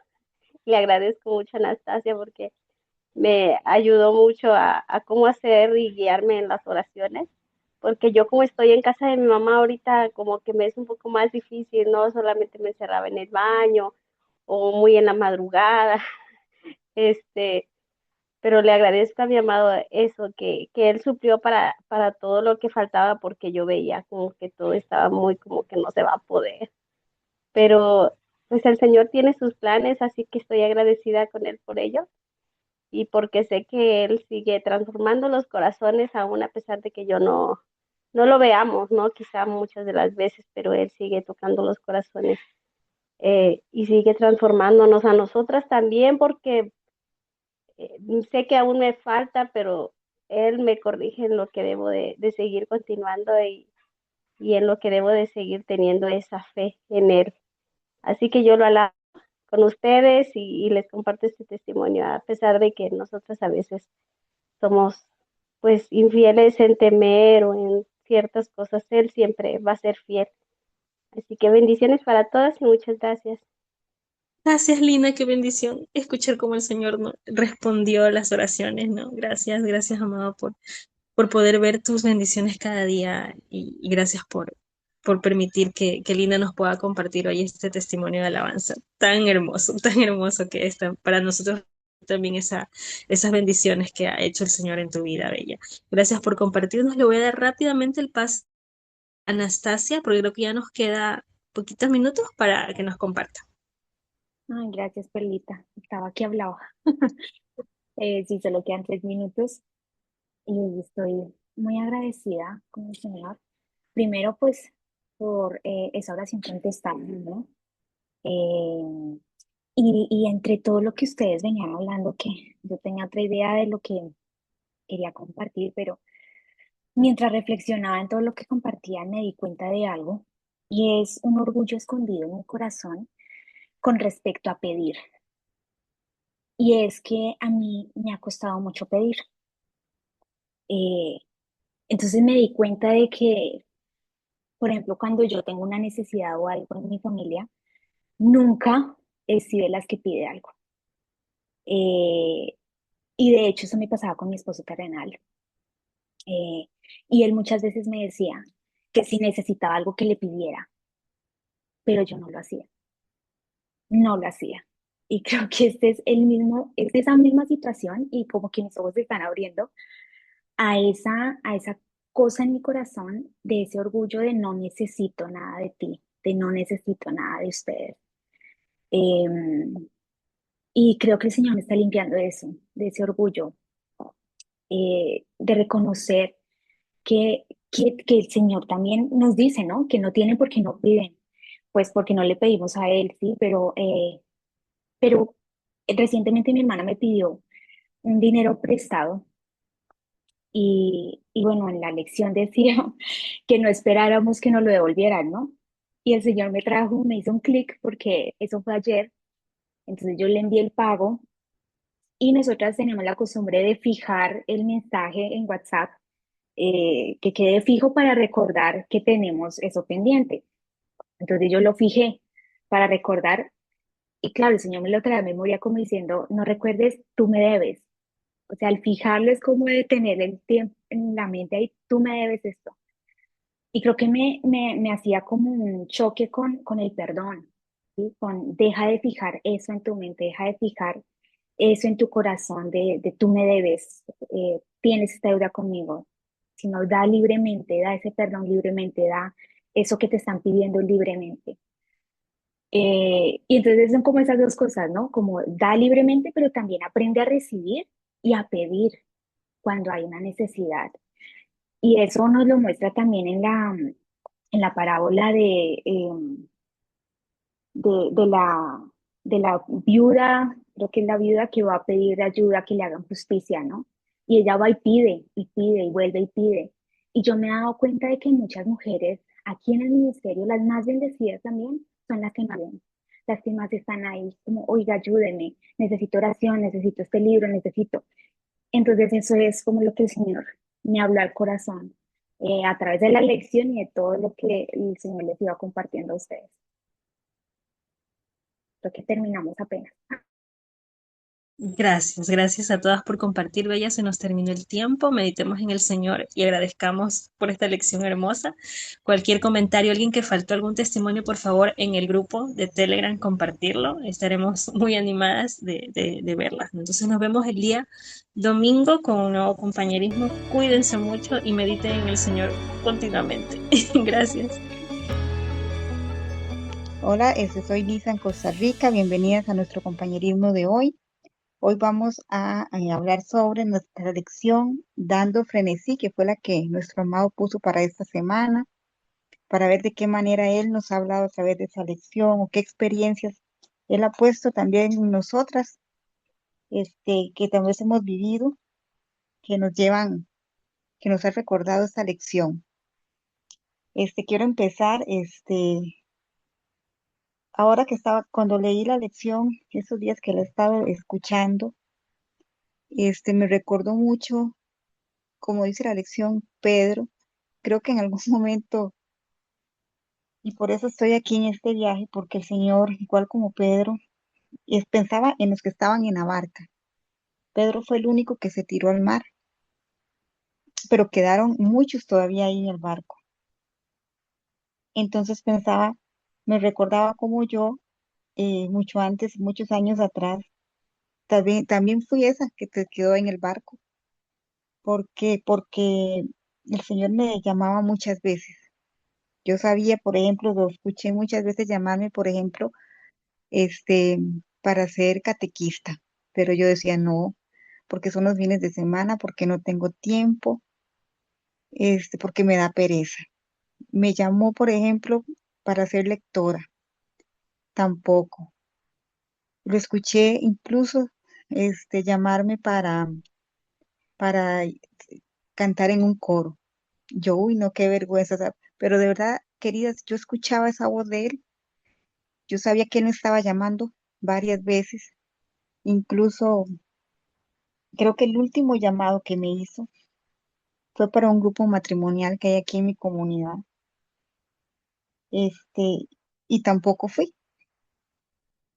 [SPEAKER 4] Le agradezco mucho a Anastasia porque me ayudó mucho a cómo hacer y guiarme en las oraciones, porque yo como estoy en casa de mi mamá ahorita, como que me es un poco más difícil, no solamente me encerraba en el baño o muy en la madrugada, este, pero le agradezco a mi amado eso, que él suplió para todo lo que faltaba, porque yo veía como que todo estaba muy como que no se va a poder, pero pues el Señor tiene sus planes, así que estoy agradecida con él por ello y porque sé que Él sigue transformando los corazones aún a pesar de que yo no lo veamos, ¿no? Quizá muchas de las veces, pero Él sigue tocando los corazones y sigue transformándonos a nosotras también porque sé que aún me falta, pero Él me corrige en lo que debo de seguir continuando y en lo que debo de seguir teniendo esa fe en Él. Así que yo lo alabo con ustedes y les comparto este testimonio, a pesar de que nosotros a veces somos pues infieles en temer o en ciertas cosas, Él siempre va a ser fiel. Así que bendiciones para todas y muchas gracias.
[SPEAKER 1] Gracias, Lina, qué bendición escuchar cómo el Señor no respondió a las oraciones, ¿no? Gracias, gracias, amado, por poder ver tus bendiciones cada día y gracias por permitir que Lina nos pueda compartir hoy este testimonio de alabanza tan hermoso que es para nosotros también esas bendiciones que ha hecho el Señor en tu vida, Bella. Gracias por compartirnos. Le voy a dar rápidamente el paso a Anastasia, porque creo que ya nos queda poquitos minutos para que nos comparta.
[SPEAKER 5] Ay, gracias, Perlita. Estaba que hablaba. Sí, solo quedan 3 minutos y estoy muy agradecida con el Señor. Primero, pues, por esa oración contestada, ¿no? Eh, y entre todo lo que ustedes venían hablando, que yo tenía otra idea de lo que quería compartir, pero mientras reflexionaba en todo lo que compartían, me di cuenta de algo y es un orgullo escondido en mi corazón con respecto a pedir. Y es que a mí me ha costado mucho pedir. Eh, entonces me di cuenta de que, por ejemplo, cuando yo tengo una necesidad o algo en mi familia, nunca he sido de las que pide algo. Eh, y de hecho eso me pasaba con mi esposo terrenal. Y él muchas veces me decía que si necesitaba algo que le pidiera, pero yo no lo hacía, no lo hacía. Y creo que este es el mismo, es esa misma situación y como que mis ojos se están abriendo a esa cosa en mi corazón de ese orgullo de no necesito nada de ti, de no necesito nada de ustedes. Em, y creo que el Señor me está limpiando de eso, de ese orgullo, de reconocer que el Señor también nos dice, ¿no? Que no tienen porque no piden, pues porque no le pedimos a Él, sí, pero recientemente mi hermana me pidió un dinero prestado y bueno, en la lección decía que no esperáramos que nos lo devolvieran, ¿no? Y el Señor me trajo, me hizo un clic porque eso fue ayer, entonces yo le envié el pago y nosotras tenemos la costumbre de fijar el mensaje en WhatsApp, que quede fijo para recordar que tenemos eso pendiente. Entonces yo lo fijé para recordar y claro, el Señor me lo trae a memoria como diciendo, no recuerdes, tú me debes. O sea, al fijarlo es como de tener el tiempo en la mente ahí, tú me debes esto. Y creo que me hacía como un choque con el perdón, ¿sí? Con deja de fijar eso en tu mente, deja de fijar eso en tu corazón de tú me debes, tienes esta deuda conmigo, sino da libremente, da ese perdón libremente, da eso que te están pidiendo libremente. Y entonces son como esas dos cosas, ¿no? Como da libremente, pero también aprende a recibir y a pedir cuando hay una necesidad. Y eso nos lo muestra también en la parábola de la viuda, creo que es la viuda que va a pedir ayuda, que le hagan justicia, ¿no? Y ella va y pide, y vuelve y pide. Y yo me he dado cuenta de que muchas mujeres aquí en el ministerio, las más bendecidas también, son las que más ven, las que más están ahí, como, oiga, ayúdeme, necesito oración, necesito este libro, necesito. Entonces eso es como lo que el Señor me habló al corazón, a través de la lección y de todo lo que el Señor les iba compartiendo a ustedes. Creo que terminamos apenas.
[SPEAKER 1] Gracias, gracias a todas por compartir, Bella. Se nos terminó el tiempo. Meditemos en el Señor y agradezcamos por esta lección hermosa. Cualquier comentario, alguien que faltó algún testimonio, por favor, en el grupo de Telegram, compartirlo. Estaremos muy animadas de verlas. Entonces nos vemos el día domingo con un nuevo compañerismo. Cuídense mucho y mediten en el Señor continuamente. Gracias.
[SPEAKER 6] Hola, soy Lisa en Costa Rica. Bienvenidas a nuestro compañerismo de hoy. Hoy vamos a hablar sobre nuestra lección Dando Frenesí, que fue la que nuestro amado puso para esta semana, para ver de qué manera Él nos ha hablado a través de esa lección o qué experiencias Él ha puesto también en nosotras, que también hemos vivido, que nos llevan, que nos ha recordado esta lección. Quiero empezar, ahora que cuando leí la lección, esos días que la he estado escuchando, me recordó mucho, como dice la lección, Pedro. Creo que en algún momento, y por eso estoy aquí en este viaje, porque el Señor, igual como Pedro, pensaba en los que estaban en la barca. Pedro fue el único que se tiró al mar, pero quedaron muchos todavía ahí en el barco. Entonces pensaba, me recordaba como yo, mucho antes, muchos años atrás, también fui esa que te quedó en el barco. Porque el Señor me llamaba muchas veces. Yo sabía, por ejemplo, lo escuché muchas veces llamarme, por ejemplo, este, para ser catequista, pero yo decía no, porque son los fines de semana, porque no tengo tiempo, porque me da pereza. Me llamó, por ejemplo, para ser lectora, tampoco. Lo escuché incluso, llamarme para cantar en un coro. Yo, uy, no, qué vergüenza, o sea, pero de verdad, queridas, yo escuchaba esa voz de él, yo sabía que él me estaba llamando varias veces, incluso creo que el último llamado que me hizo fue para un grupo matrimonial que hay aquí en mi comunidad, y tampoco fui.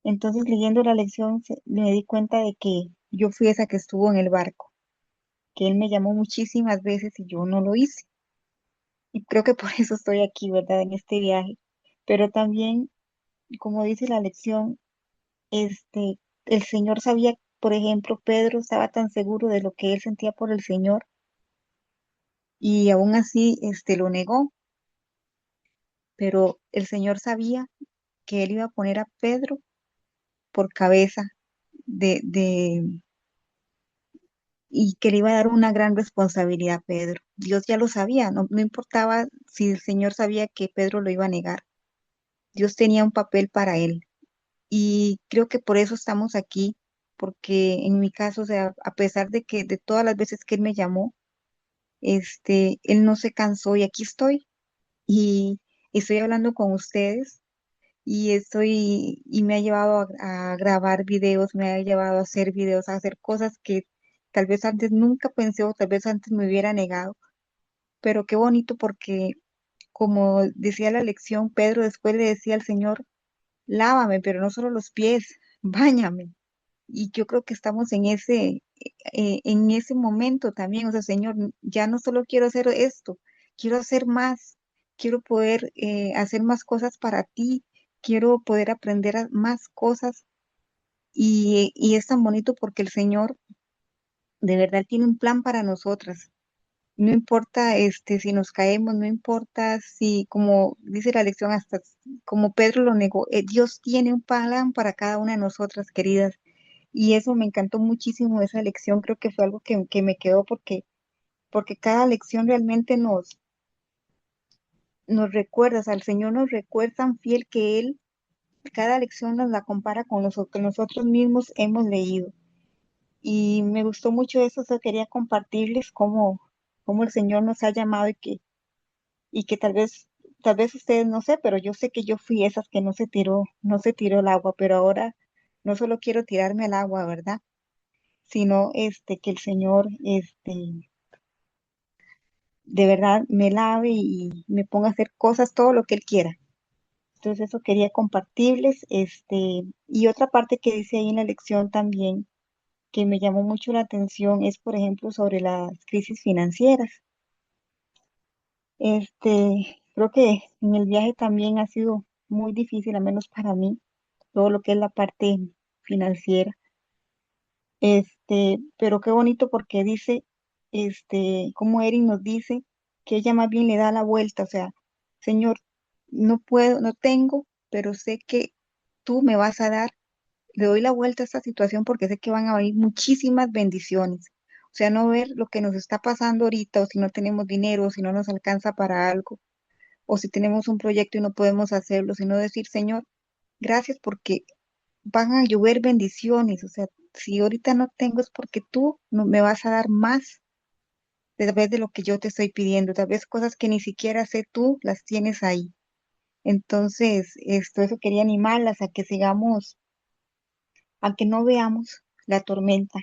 [SPEAKER 6] Entonces, leyendo la lección, me di cuenta de que yo fui esa que estuvo en el barco, que Él me llamó muchísimas veces y yo no lo hice. Y creo que por eso estoy aquí, ¿verdad? En este viaje. Pero también, como dice la lección, el Señor sabía, por ejemplo, Pedro estaba tan seguro de lo que él sentía por el Señor y aún así, lo negó. Pero el Señor sabía que él iba a poner a Pedro por cabeza de y que le iba a dar una gran responsabilidad a Pedro. Dios ya lo sabía, no importaba si el Señor sabía que Pedro lo iba a negar. Dios tenía un papel para él. Y creo que por eso estamos aquí, porque en mi caso, o sea, a pesar de que de todas las veces que él me llamó, él no se cansó y aquí estoy. Y estoy hablando con ustedes y me ha llevado a grabar videos, me ha llevado a hacer videos, a hacer cosas que tal vez antes nunca pensé o tal vez antes me hubiera negado. Pero qué bonito porque, como decía la lección, Pedro después le decía al Señor, lávame, pero no solo los pies, báñame. Y yo creo que estamos en ese momento también. O sea, Señor, ya no solo quiero hacer esto, quiero hacer más, quiero poder hacer más cosas para ti, quiero poder aprender más cosas. Y es tan bonito porque el Señor de verdad tiene un plan para nosotras. No importa si nos caemos, no importa si, como dice la lección, hasta como Pedro lo negó, Dios tiene un plan para cada una de nosotras, queridas. Y eso me encantó muchísimo, esa lección, creo que fue algo que me quedó porque cada lección realmente nos recuerda, o sea, el Señor nos recuerda tan fiel que Él, cada lección nos la compara con lo que nosotros mismos hemos leído. Y me gustó mucho eso, o sea, quería compartirles cómo el Señor nos ha llamado y que tal vez ustedes no sé, pero yo sé que yo fui esas que no se tiró el agua, pero ahora no solo quiero tirarme al agua, ¿verdad? Sino que el Señor de verdad me lave y me ponga a hacer cosas, todo lo que Él quiera. Entonces eso quería compartirles, y otra parte que dice ahí en la lección también, que me llamó mucho la atención, es por ejemplo sobre las crisis financieras. Creo que en el viaje también ha sido muy difícil, al menos para mí, todo lo que es la parte financiera. Pero qué bonito porque dice, como Erin nos dice, que ella más bien le da la vuelta, o sea, Señor, no puedo, no tengo, pero sé que tú me vas a dar, le doy la vuelta a esta situación porque sé que van a venir muchísimas bendiciones. O sea, no ver lo que nos está pasando ahorita, o si no tenemos dinero, o si no nos alcanza para algo, o si tenemos un proyecto y no podemos hacerlo, sino decir, Señor, gracias porque van a llover bendiciones. O sea, si ahorita no tengo es porque tú no me vas a dar más de vez de lo que yo te estoy pidiendo. Tal vez cosas que ni siquiera sé tú las tienes ahí. Entonces, eso quería animarlas a que sigamos, a que no veamos la tormenta,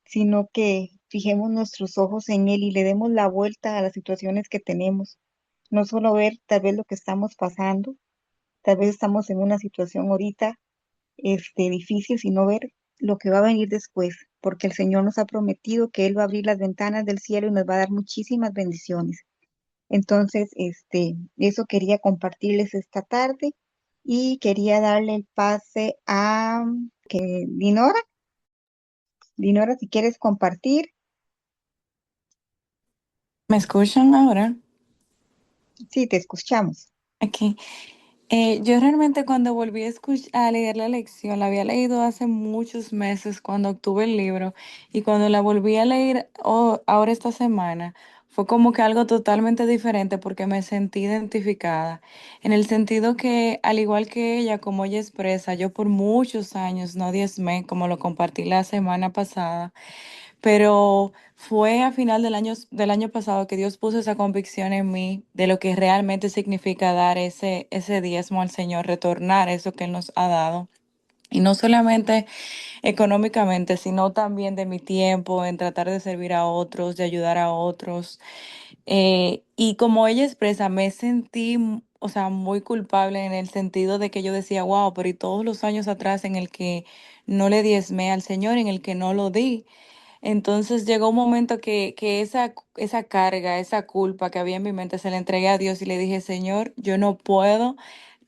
[SPEAKER 6] sino que fijemos nuestros ojos en Él y le demos la vuelta a las situaciones que tenemos. No solo ver tal vez lo que estamos pasando, tal vez estamos en una situación ahorita difícil, sino ver lo que va a venir después, porque el Señor nos ha prometido que Él va a abrir las ventanas del cielo y nos va a dar muchísimas bendiciones. Entonces, eso quería compartirles esta tarde y quería darle el pase a Dinora. Dinora, si quieres compartir,
[SPEAKER 7] ¿Me escuchan ahora?
[SPEAKER 6] sí, te escuchamos.
[SPEAKER 7] Aquí. Yo realmente cuando volví a leer la lección, la había leído hace muchos meses cuando obtuve el libro y cuando la volví a leer ahora esta semana, fue como que algo totalmente diferente porque me sentí identificada, en el sentido que al igual que ella, como ella expresa, yo por muchos años no diezmé, como lo compartí la semana pasada, pero fue a final del año pasado que Dios puso esa convicción en mí de lo que realmente significa dar ese diezmo al Señor, retornar eso que Él nos ha dado. Y no solamente económicamente, sino también de mi tiempo, en tratar de servir a otros, de ayudar a otros. Y como ella expresa, me sentí, o sea, muy culpable en el sentido de que yo decía, wow, pero y todos los años atrás en el que no le diezmé al Señor, en el que no lo di. Entonces llegó un momento que esa carga, esa culpa que había en mi mente, se la entregué a Dios y le dije, Señor, yo no puedo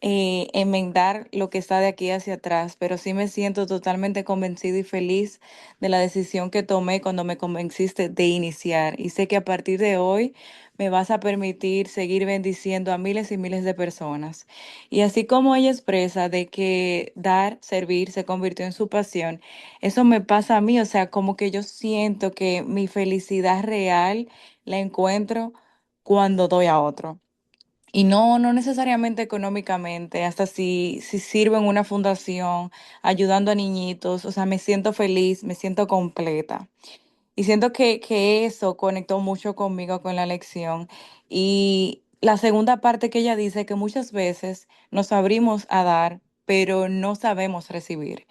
[SPEAKER 7] enmendar lo que está de aquí hacia atrás, pero sí me siento totalmente convencido y feliz de la decisión que tomé cuando me convenciste de iniciar. Y sé que a partir de hoy me vas a permitir seguir bendiciendo a miles y miles de personas. Y así como ella expresa de que dar, servir, se convirtió en su pasión, eso me pasa a mí, o sea, como que yo siento que mi felicidad real la encuentro cuando doy a otro. Y no necesariamente económicamente, hasta si sirvo en una fundación, ayudando a niñitos, o sea, me siento feliz, me siento completa. Y siento que eso conectó mucho conmigo con la lección. Y la segunda parte que ella dice, que muchas veces nos abrimos a dar, pero no sabemos recibir.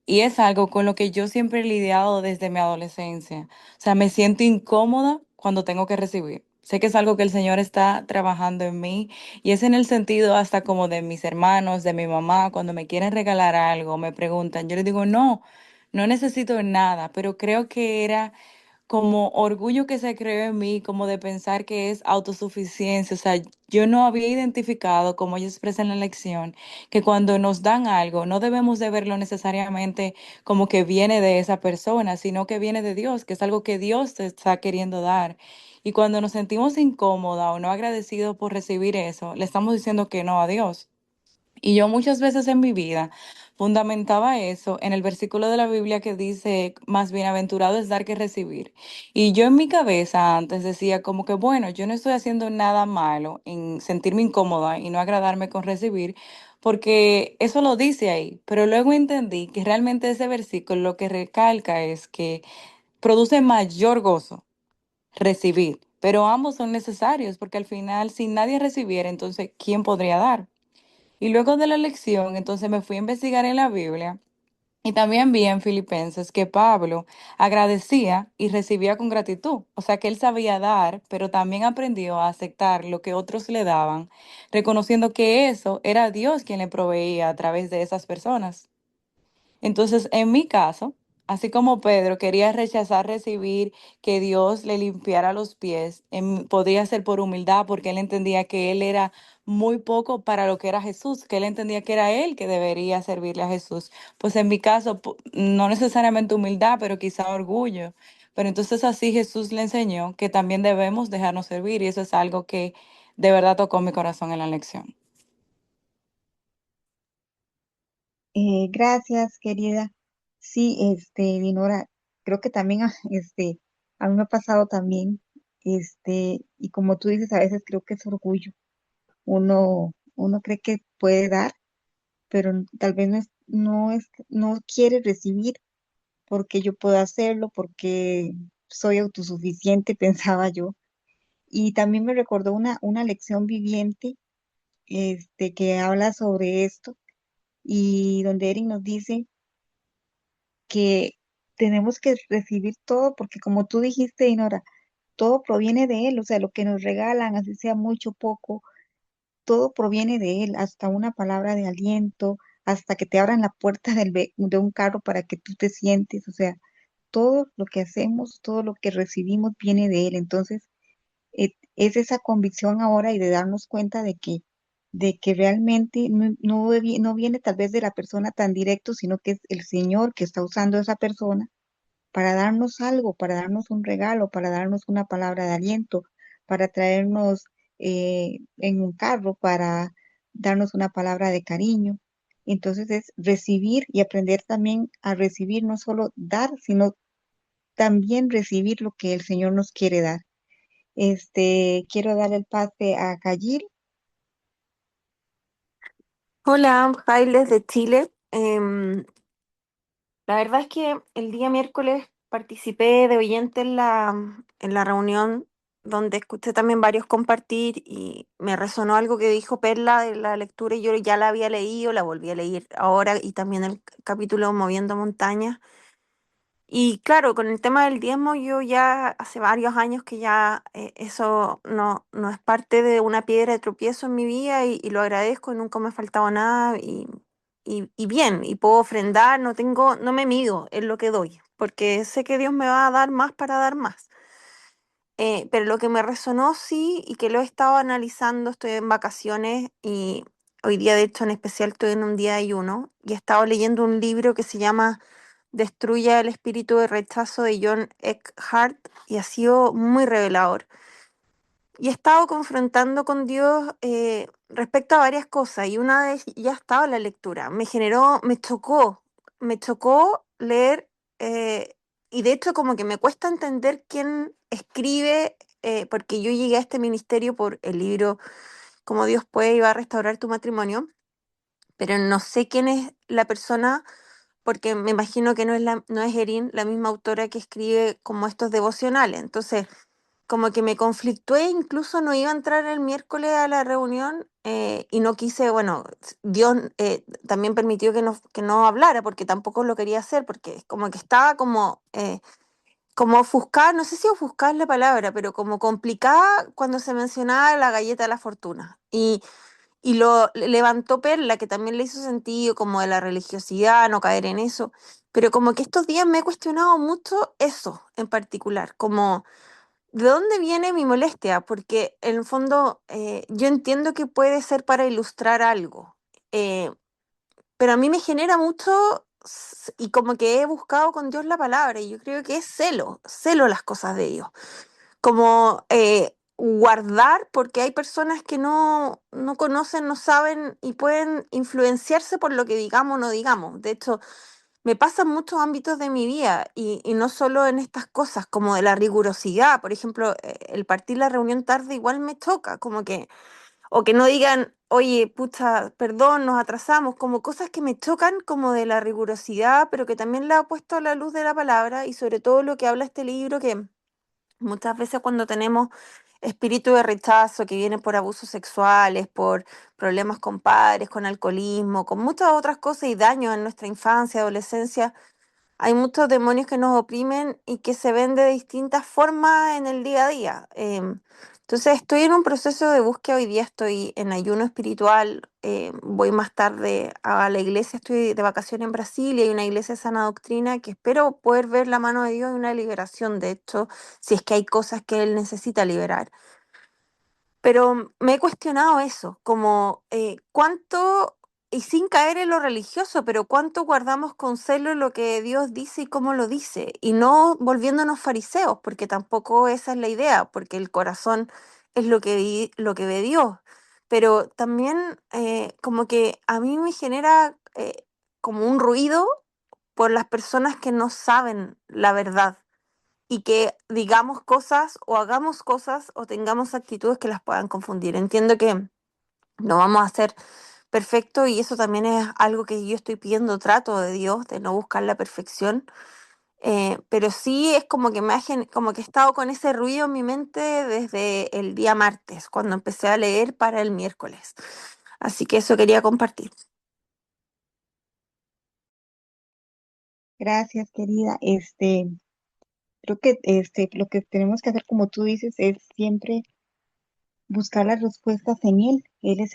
[SPEAKER 7] Y es algo con lo que yo siempre he lidiado desde mi adolescencia. O sea, me siento incómoda cuando tengo que recibir. Sé que es algo que el Señor está trabajando en mí y es en el sentido hasta como de mis hermanos, de mi mamá, cuando me quieren regalar algo, me preguntan, yo les digo, no, no necesito nada, pero creo que era como orgullo que se creó en mí, como de pensar que es autosuficiencia. O sea, yo no había identificado, como ella expresa en la lección, que cuando nos dan algo, no debemos de verlo necesariamente como que viene de esa persona, sino que viene de Dios, que es algo que Dios te está queriendo dar. Y cuando nos sentimos incómoda o no agradecidos por recibir eso, le estamos diciendo que no a Dios. Y yo muchas veces en mi vida fundamentaba eso en el versículo de la Biblia que dice, más bienaventurado es dar que recibir. Y yo en mi cabeza antes decía como que, bueno, yo no estoy haciendo nada malo en sentirme incómoda y no agradarme con recibir, porque eso lo dice ahí. Pero luego entendí que realmente ese versículo lo que recalca es que produce mayor gozo recibir, pero ambos son necesarios, porque al final, si nadie recibiera, entonces, ¿quién podría dar? Y luego de la lección, entonces me fui a investigar en la Biblia y también vi en Filipenses que Pablo agradecía y recibía con gratitud. O sea que él sabía dar, pero también aprendió a aceptar lo que otros le daban, reconociendo que eso era Dios quien le proveía a través de esas personas. Entonces, en mi caso, así como Pedro quería rechazar recibir que Dios le limpiara los pies, podría ser por humildad, porque él entendía que él era muy poco para lo que era Jesús, que él entendía que era él que debería servirle a Jesús. Pues en mi caso, no necesariamente humildad, pero quizá orgullo. Pero entonces así Jesús le enseñó que también debemos dejarnos servir y eso es algo que de verdad tocó mi corazón en la lección.
[SPEAKER 6] Gracias, querida. Sí, Dinora, creo que también, a mí me ha pasado también, y como tú dices, a veces creo que es orgullo. Uno cree que puede dar, pero tal vez no quiere recibir porque yo puedo hacerlo, porque soy autosuficiente, pensaba yo. Y también me recordó una lección viviente, que habla sobre esto y donde Eric nos dice que tenemos que recibir todo, porque como tú dijiste, Dinora, todo proviene de Él, o sea, lo que nos regalan, así sea mucho o poco, todo proviene de Él, hasta una palabra de aliento, hasta que te abran la puerta de un carro para que tú te sientes, o sea, todo lo que hacemos, todo lo que recibimos viene de Él. Entonces, es esa convicción ahora y de darnos cuenta de que realmente no viene tal vez de la persona tan directo, sino que es el Señor que está usando a esa persona para darnos algo, para darnos un regalo, para darnos una palabra de aliento, para traernos en un carro, para darnos una palabra de cariño. Entonces es recibir y aprender también a recibir, no solo dar, sino también recibir lo que el Señor nos quiere dar. Quiero dar el pase a Kayil.
[SPEAKER 8] Hola, Jailes de Chile. La verdad es que el día miércoles participé de oyente en la reunión donde escuché también varios compartir y me resonó algo que dijo Perla de la lectura y yo ya la había leído, la volví a leer ahora y también el capítulo Moviendo Montañas. Y claro, con el tema del diezmo yo ya hace varios años que ya eso no es parte de una piedra de tropiezo en mi vida y lo agradezco, nunca me ha faltado nada y bien, y puedo ofrendar, no me mido en lo que doy, porque sé que Dios me va a dar más para dar más. Pero lo que me resonó sí, y que lo he estado analizando, estoy en vacaciones y hoy día de hecho en especial estoy en un día de ayuno y he estado leyendo un libro que se llama Destruya el espíritu de rechazo de John Eckhart y ha sido muy revelador. Y he estado confrontando con Dios respecto a varias cosas y una de ellas ya estaba en la lectura. Me chocó leer y de hecho como que me cuesta entender quién escribe, porque yo llegué a este ministerio por el libro Cómo Dios puede y va a restaurar tu matrimonio, pero no sé quién es la persona porque me imagino que no es Erin, la misma autora que escribe como estos devocionales. Entonces como que me conflictué, incluso no iba a entrar el miércoles a la reunión y no quise, bueno, Dios también permitió que no hablara porque tampoco lo quería hacer, porque como que estaba como ofuscada, no sé si ofuscada es la palabra, pero como complicada cuando se mencionaba la galleta de la fortuna. Y lo levantó Perla, que también le hizo sentido como de la religiosidad, no caer en eso, pero como que estos días me he cuestionado mucho eso en particular, como ¿de dónde viene mi molestia? Porque en el fondo yo entiendo que puede ser para ilustrar algo, eh, pero a mí me genera mucho y como que he buscado con Dios la palabra y yo creo que es celo las cosas de Dios, como guardar porque hay personas que no conocen, no saben y pueden influenciarse por lo que digamos o no digamos. De hecho, me pasa en muchos ámbitos de mi vida y no solo en estas cosas, como de la rigurosidad. Por ejemplo, el partir la reunión tarde igual me choca, como que, o que no digan, oye, pucha, perdón, nos atrasamos, como cosas que me chocan como de la rigurosidad, pero que también la ha puesto a la luz de la palabra y sobre todo lo que habla este libro que muchas veces cuando tenemos espíritu de rechazo que viene por abusos sexuales, por problemas con padres, con alcoholismo, con muchas otras cosas y daños en nuestra infancia, adolescencia, hay muchos demonios que nos oprimen y que se ven de distintas formas en el día a día. Entonces estoy en un proceso de búsqueda, hoy día estoy en ayuno espiritual, voy más tarde a la iglesia, estoy de vacaciones en Brasil y hay una iglesia de sana doctrina que espero poder ver la mano de Dios y una liberación, de hecho, si es que hay cosas que Él necesita liberar. Pero me he cuestionado eso, como cuánto, y sin caer en lo religioso, pero cuánto guardamos con celo lo que Dios dice y cómo lo dice, y no volviéndonos fariseos, porque tampoco esa es la idea, porque el corazón es lo que ve Dios. Pero también como que a mí me genera como un ruido por las personas que no saben la verdad y que digamos cosas o hagamos cosas o tengamos actitudes que las puedan confundir. Entiendo que no vamos a ser perfectos y eso también es algo que yo estoy pidiendo trato de Dios, de no buscar la perfección. Pero sí es como que como que he estado con ese ruido en mi mente desde el día martes, cuando empecé a leer para el miércoles. Así que eso quería compartir.
[SPEAKER 6] Gracias, querida. Creo que lo que tenemos que hacer, como tú dices, es siempre buscar las respuestas en Él. El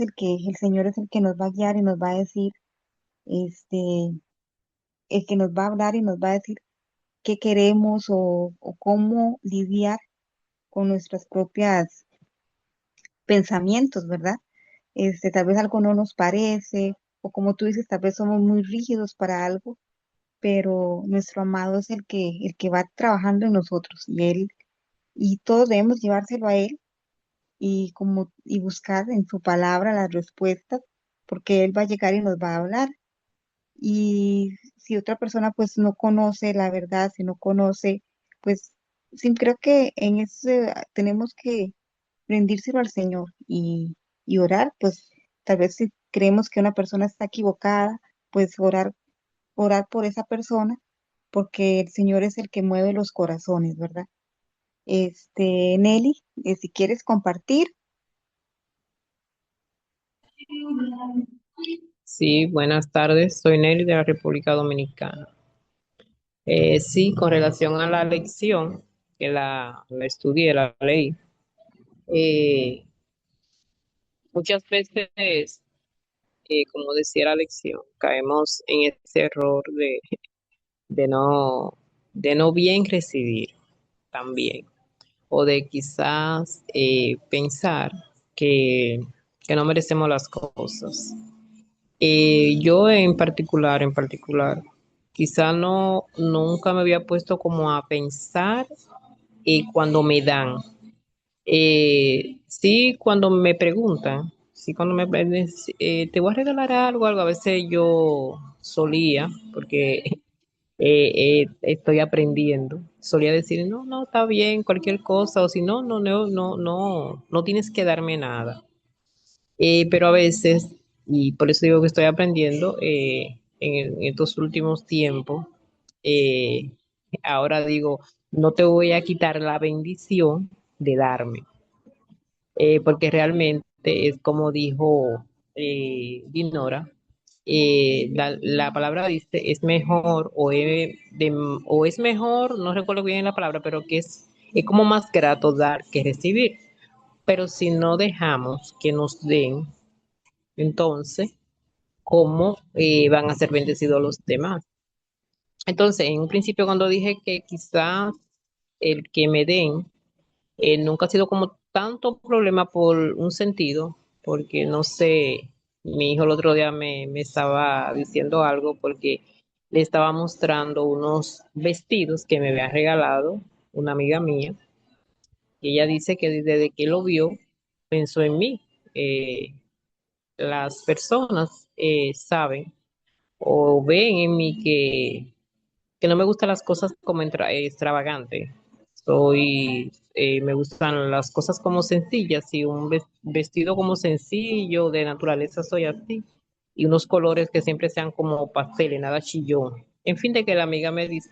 [SPEAKER 6] Señor es el que nos va a guiar y nos va a decir, este, el que nos va a hablar y nos va a decir qué queremos o cómo lidiar con nuestras propias pensamientos, ¿verdad? Tal vez algo no nos parece, o como tú dices, tal vez somos muy rígidos para algo, pero nuestro amado es el que va trabajando en nosotros y todos debemos llevárselo a Él y buscar en su palabra las respuestas, porque Él va a llegar y nos va a hablar. Y si otra persona pues no conoce la verdad, si no conoce, pues sí, creo que en eso tenemos que rendírselo al Señor y orar, pues tal vez si creemos que una persona está equivocada, pues orar por esa persona, porque el Señor es el que mueve los corazones, ¿verdad? Nelly, si quieres compartir.
[SPEAKER 9] Sí, buenas tardes. Soy Nelly de la República Dominicana. Sí, con relación a la lección, que la estudié, la leí, eh, muchas veces como decía la lección, caemos en ese error de no, de no bien recibir también, o de quizás pensar que, que no merecemos las cosas. Yo en particular, quizá no, nunca me había puesto como a pensar cuando me dan. Sí, cuando me preguntan, sí, cuando te voy a regalar algo, a veces yo solía, porque estoy aprendiendo, solía decir, no, no, está bien, cualquier cosa, o si no, no, no, no, no, no tienes que darme nada. Pero a veces, y por eso digo que estoy aprendiendo, en estos últimos tiempos, eh, ahora digo, no te voy a quitar la bendición de darme, porque realmente es como dijo Dinora, la palabra dice es mejor o es mejor, no recuerdo bien la palabra, pero que es como más grato dar que recibir. Pero si no dejamos que nos den, entonces, ¿cómo van a ser bendecidos los demás? Entonces, en un principio cuando dije que quizás el que me den nunca ha sido como tanto problema por un sentido, porque no sé, mi hijo el otro día me estaba diciendo algo porque le estaba mostrando unos vestidos que me había regalado una amiga mía, y ella dice que desde que lo vio, pensó en mí. Las personas saben o ven en mí que no me gustan las cosas como extravagantes. Me gustan las cosas como sencillas y un vestido como sencillo, de naturaleza soy así. Y unos colores que siempre sean como pasteles, nada chillón. En fin, de que la amiga me dice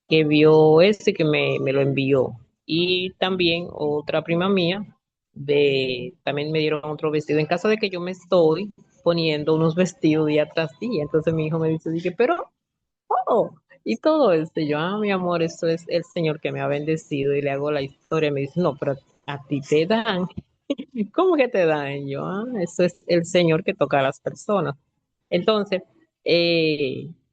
[SPEAKER 9] que vio ese que me lo envió. Y también otra prima mía también me dieron otro vestido. En caso de que yo me estoy poniendo unos vestidos día tras día. Entonces mi hijo me dice, dije, pero oh, y todo esto, y yo, mi amor, esto es el Señor que me ha bendecido, y le hago la historia, me dice, no, pero a ti te dan, ¿cómo que te dan? Y yo, eso es el Señor que toca a las personas. Entonces,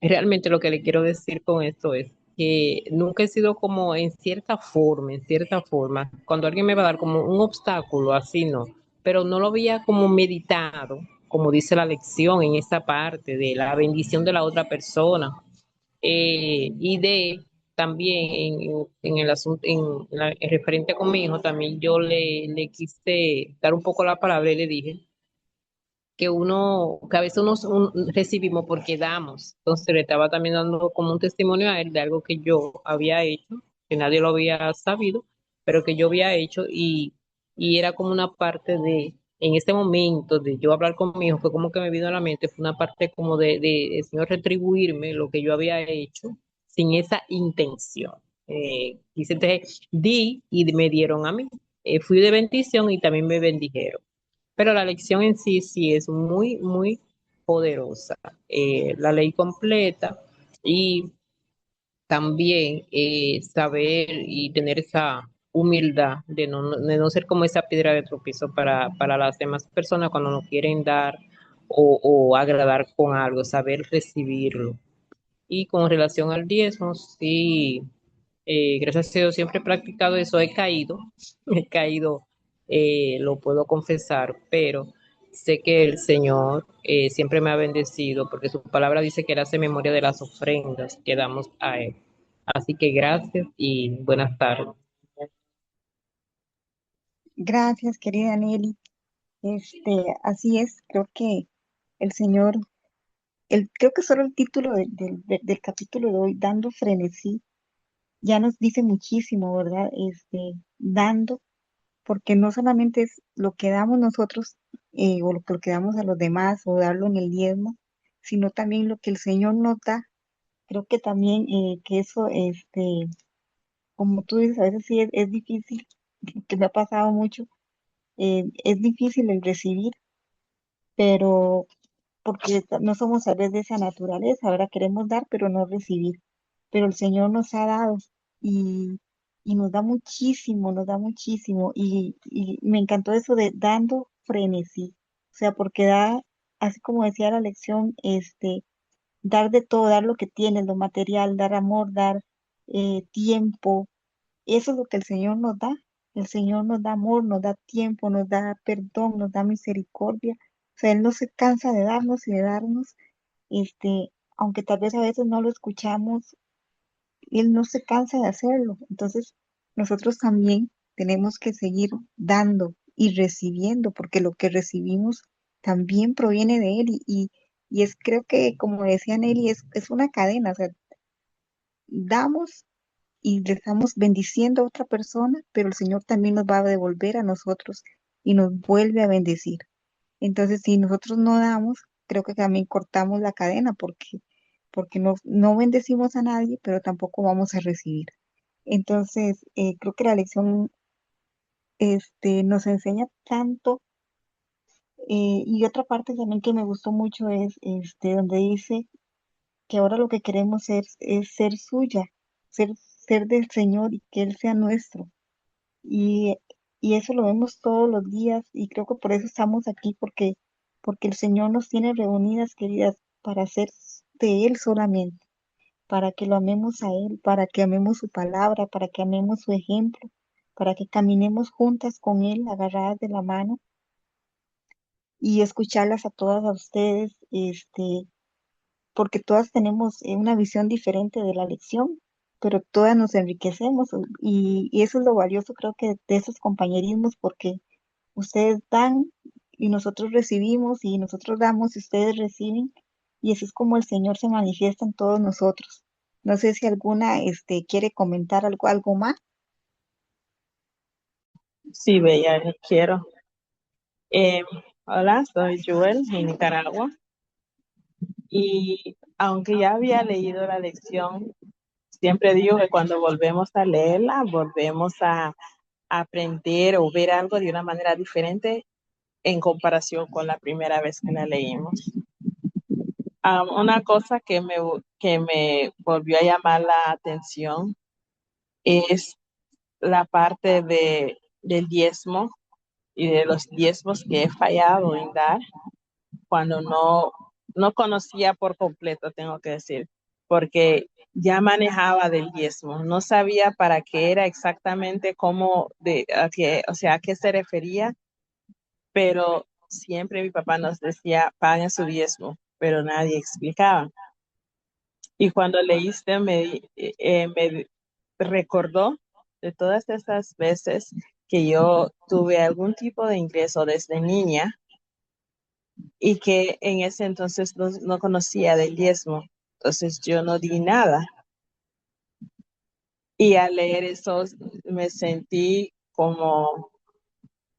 [SPEAKER 9] realmente lo que le quiero decir con esto es que nunca he sido como en cierta forma, cuando alguien me va a dar como un obstáculo, así no, pero no lo había como meditado, como dice la lección en esa parte de la bendición de la otra persona, y de también en el asunto, en referente con mi hijo, también yo le quise dar un poco la palabra y le dije que a veces recibimos porque damos. Entonces le estaba también dando como un testimonio a él de algo que yo había hecho, que nadie lo había sabido, pero que yo había hecho, y era como una parte en este momento de yo hablar con mi hijo, fue como que me vino a la mente, fue una parte como de Señor retribuirme lo que yo había hecho sin esa intención. Entonces, di y me dieron a mí. Fui de bendición y también me bendijeron. Pero la lección en sí sí es muy, muy poderosa. La ley completa, y también saber y tener esa humildad de no ser como esa piedra de tropiezo para las demás personas cuando nos quieren dar o agradar con algo, saber recibirlo. Y con relación al diezmo, sí, gracias a Dios siempre he practicado eso, he caído, he caído, lo puedo confesar, pero sé que el Señor siempre me ha bendecido porque su palabra dice que Él hace memoria de las ofrendas que damos a Él. Así que gracias y buenas tardes.
[SPEAKER 6] Gracias, querida Nelly. Así es, creo que el Señor, creo que solo el título del capítulo de hoy, dando frenesí, ya nos dice muchísimo, ¿verdad? Dando, porque no solamente es lo que damos nosotros, o lo que damos a los demás, o darlo en el diezmo, sino también lo que el Señor nos da. Creo que también que eso, como tú dices, a veces sí es difícil, que me ha pasado mucho, es difícil el recibir, pero porque no somos a veces de esa naturaleza, ahora queremos dar, pero no recibir. Pero el Señor nos ha dado, y, y nos da muchísimo, y me encantó eso de dando frenesí, o sea, porque da así como decía la lección, dar de todo, dar lo que tienes, lo material, dar amor, dar tiempo. Eso es lo que el Señor nos da. El Señor nos da amor, nos da tiempo, nos da perdón, nos da misericordia. O sea, Él no se cansa de darnos y de darnos, aunque tal vez a veces no lo escuchamos, Él no se cansa de hacerlo. Entonces, nosotros también tenemos que seguir dando y recibiendo, porque lo que recibimos también proviene de Él. Y es, creo que, como decía Nelly, es una cadena. O sea, damos y le estamos bendiciendo a otra persona, pero el Señor también nos va a devolver a nosotros y nos vuelve a bendecir. Entonces, si nosotros no damos, creo que también cortamos la cadena porque no bendecimos a nadie, pero tampoco vamos a recibir. Entonces, creo que la lección nos enseña tanto. Y otra parte también que me gustó mucho es donde dice que ahora lo que queremos es ser suya, ser del Señor y que Él sea nuestro. Y, y eso lo vemos todos los días y creo que por eso estamos aquí, porque el Señor nos tiene reunidas, queridas, para ser de Él solamente, para que lo amemos a Él, para que amemos su palabra, para que amemos su ejemplo, para que caminemos juntas con Él, agarradas de la mano y escucharlas a todas a ustedes, porque todas tenemos una visión diferente de la lección, pero todas nos enriquecemos y eso es lo valioso, creo que de esos compañerismos, porque ustedes dan y nosotros recibimos y nosotros damos y ustedes reciben y eso es como el Señor se manifiesta en todos nosotros. No sé si alguna quiere comentar algo más.
[SPEAKER 10] Sí, Bella, yo quiero. Eh, Hola, soy Joel en Nicaragua y aunque ya había leído la lección, siempre digo que cuando volvemos a leerla, volvemos a aprender o ver algo de una manera diferente en comparación con la primera vez que la leímos. Una cosa que me volvió a llamar la atención es la parte del diezmo y de los diezmos que he fallado en dar cuando no conocía por completo, tengo que decir, porque ya manejaba del diezmo, no sabía para qué era exactamente o sea, a qué se refería, pero siempre mi papá nos decía, paguen su diezmo, pero nadie explicaba. Y cuando leíste me recordó de todas esas veces que yo tuve algún tipo de ingreso desde niña y que en ese entonces no conocía del diezmo. Entonces yo no di nada. Y al leer eso me sentí como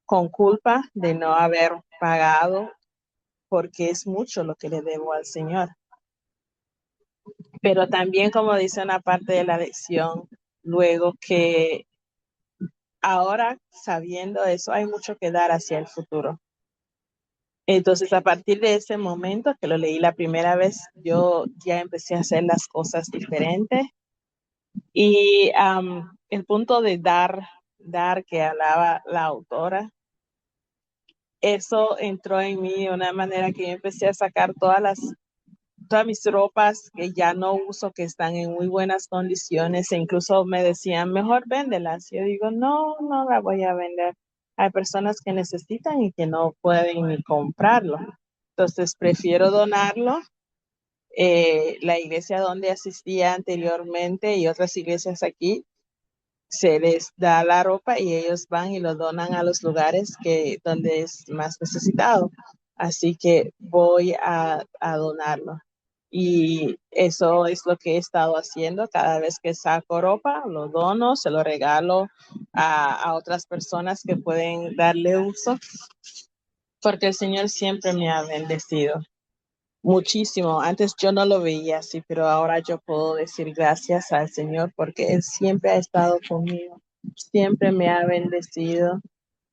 [SPEAKER 10] con culpa de no haber pagado porque es mucho lo que le debo al Señor. Pero también, como dice una parte de la lección, luego que ahora sabiendo eso hay mucho que dar hacia el futuro. Entonces, a partir de ese momento que lo leí la primera vez, yo ya empecé a hacer las cosas diferentes. Y el punto de dar que hablaba la autora, eso entró en mí de una manera que yo empecé a sacar todas mis ropas que ya no uso, que están en muy buenas condiciones, e incluso me decían, mejor véndelas. Yo digo, no la voy a vender. Hay personas que necesitan y que no pueden ni comprarlo. Entonces prefiero donarlo. La iglesia donde asistía anteriormente y otras iglesias aquí, se les da la ropa y ellos van y lo donan a los lugares donde es más necesitado. Así que voy a donarlo. Y eso es lo que he estado haciendo. Cada vez que saco ropa, lo dono, se lo regalo a otras personas que pueden darle uso, porque el Señor siempre me ha bendecido muchísimo. Antes yo no lo veía así, pero ahora yo puedo decir gracias al Señor porque Él siempre ha estado conmigo, siempre me ha bendecido,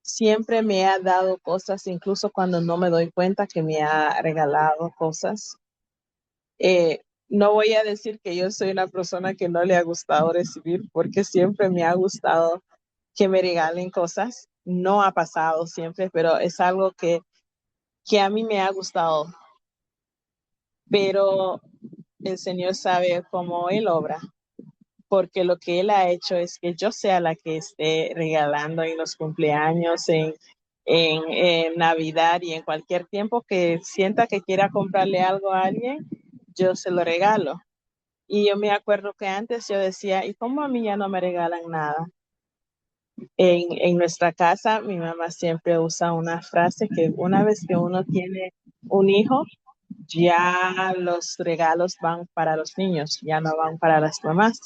[SPEAKER 10] siempre me ha dado cosas, incluso cuando no me doy cuenta que me ha regalado cosas. No voy a decir que yo soy una persona que no le ha gustado recibir, porque siempre me ha gustado que me regalen cosas. No ha pasado siempre, pero es algo que a mí me ha gustado pero el Señor sabe cómo Él obra, porque lo que Él ha hecho es que yo sea la que esté regalando en los cumpleaños, en Navidad y en cualquier tiempo que sienta que quiera comprarle algo a alguien, yo se lo regalo. Y yo me acuerdo que antes yo decía, ¿y cómo a mí ya no me regalan nada? En nuestra casa, mi mamá siempre usa una frase que una vez que uno tiene un hijo, ya los regalos van para los niños, ya no van para las mamás.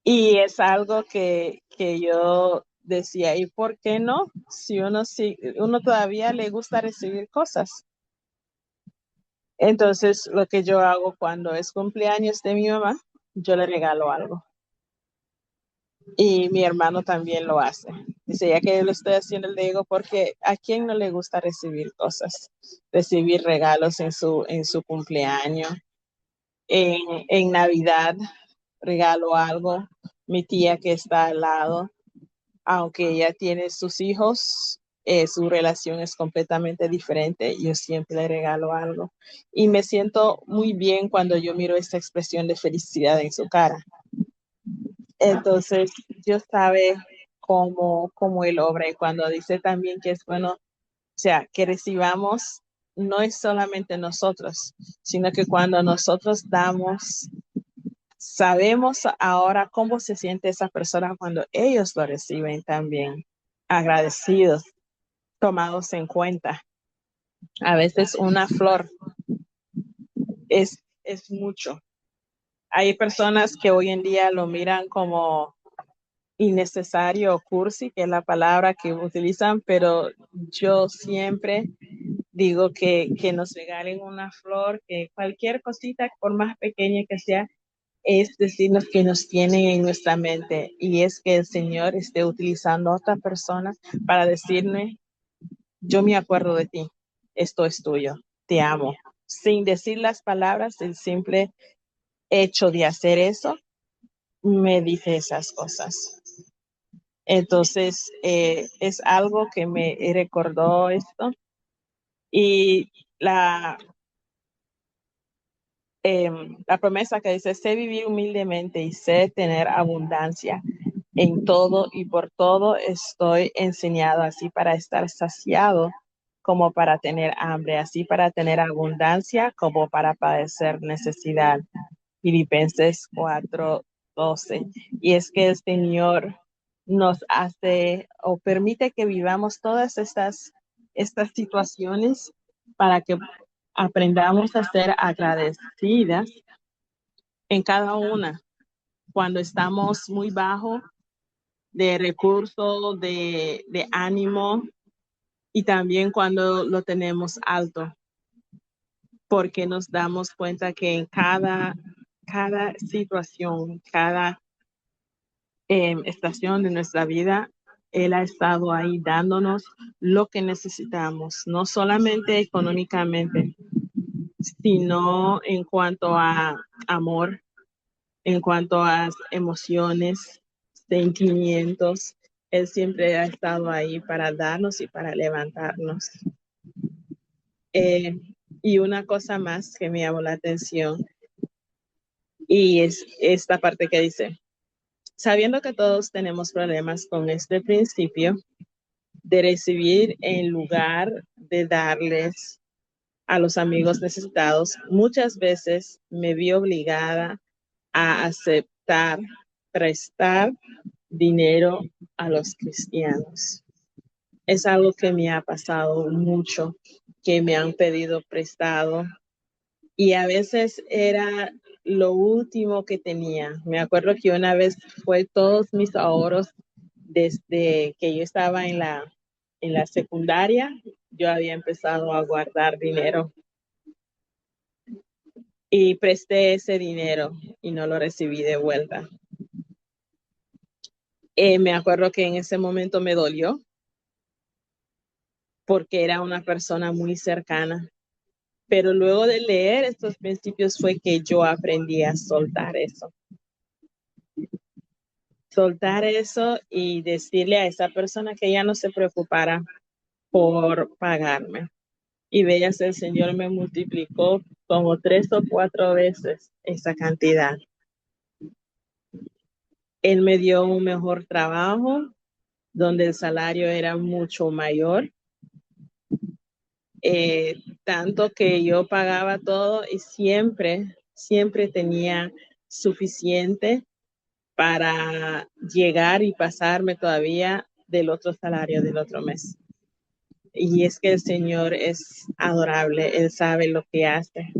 [SPEAKER 10] Y es algo que yo decía, ¿y por qué no? Si uno todavía le gusta recibir cosas. Entonces, lo que yo hago cuando es cumpleaños de mi mamá, yo le regalo algo. Y mi hermano también lo hace. Dice, ya que lo estoy haciendo, le digo, porque ¿a quién no le gusta recibir cosas? Recibir regalos en su cumpleaños, en, en Navidad, regalo algo. Mi tía que está al lado, aunque ella tiene sus hijos, su relación es completamente diferente. Yo siempre le regalo algo. Y me siento muy bien cuando yo miro esta expresión de felicidad en su cara. Entonces, Dios sabe cómo Él obra. Y cuando dice también que es bueno, o sea, que recibamos, no es solamente nosotros, sino que cuando nosotros damos, sabemos ahora cómo se siente esa persona cuando ellos lo reciben también, agradecidos, tomados en cuenta. A veces una flor es mucho. Hay personas que hoy en día lo miran como innecesario o cursi, que es la palabra que utilizan, pero yo siempre digo que nos regalen una flor, que cualquier cosita, por más pequeña que sea, es decirnos que nos tienen en nuestra mente y es que el Señor esté utilizando a otra persona para decirme, yo me acuerdo de ti, esto es tuyo, te amo. Sin decir las palabras, el simple hecho de hacer eso me dice esas cosas. Entonces, es algo que me recordó esto. Y la promesa que dice, sé vivir humildemente y sé tener abundancia en todo y por todo estoy enseñado, así para estar saciado como para tener hambre, así para tener abundancia como para padecer necesidad. Filipenses 4:12. Y es que el Señor nos hace o permite que vivamos todas estas situaciones para que aprendamos a ser agradecidas en cada una. Cuando estamos muy bajo de recursos, de ánimo, y también cuando lo tenemos alto, porque nos damos cuenta que en cada situación, cada estación de nuestra vida, Él ha estado ahí dándonos lo que necesitamos, no solamente económicamente, sino en cuanto a amor, en cuanto a emociones, sentimientos. Él siempre ha estado ahí para darnos y para levantarnos. Eh, y una cosa más que me llamó la atención, y es esta parte que dice, sabiendo que todos tenemos problemas con este principio de recibir en lugar de darles a los amigos necesitados, muchas veces me vi obligada a aceptar, prestar dinero a los cristianos. Es algo que me ha pasado mucho, que me han pedido prestado y a veces era lo último que tenía. Me acuerdo que una vez fue todos mis ahorros desde que yo estaba en la secundaria, yo había empezado a guardar dinero y presté ese dinero y no lo recibí de vuelta. Me acuerdo que en ese momento me dolió porque era una persona muy cercana. Pero luego de leer estos principios fue que yo aprendí a soltar eso. Soltar eso y decirle a esa persona que ya no se preocupara por pagarme. y veas, el Señor me multiplicó como 3 o 4 veces esa cantidad. Él me dio un mejor trabajo donde el salario era mucho mayor, tanto que yo pagaba todo y siempre tenía suficiente para llegar y pasarme todavía del otro salario del otro mes. Y es que el Señor es adorable, Él sabe lo que hace.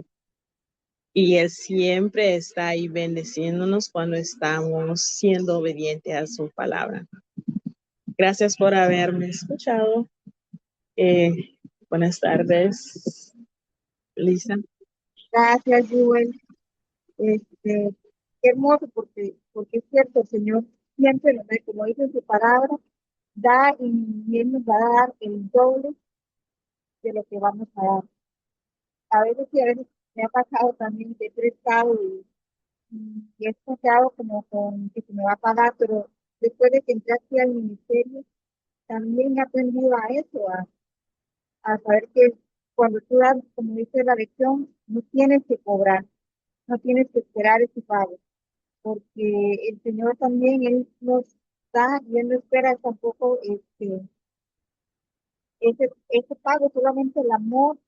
[SPEAKER 10] Y Él siempre está ahí bendeciéndonos cuando estamos siendo obedientes a su palabra. Gracias por haberme escuchado. Buenas tardes, Lisa.
[SPEAKER 6] Gracias, Joel. Qué hermoso, porque es cierto, el Señor siempre nos da, como dice en su palabra, da y Él nos va a dar el doble de lo que vamos a dar. A veces sí, a veces me ha pasado también que he prestado y he confiado como con que se me va a pagar, pero después de que entré aquí al ministerio, también he aprendido a eso, a saber que cuando tú das, como dice la lección, no tienes que cobrar, no tienes que esperar ese pago, porque el Señor también, Él nos da y Él no espera tampoco ese pago, solamente el amor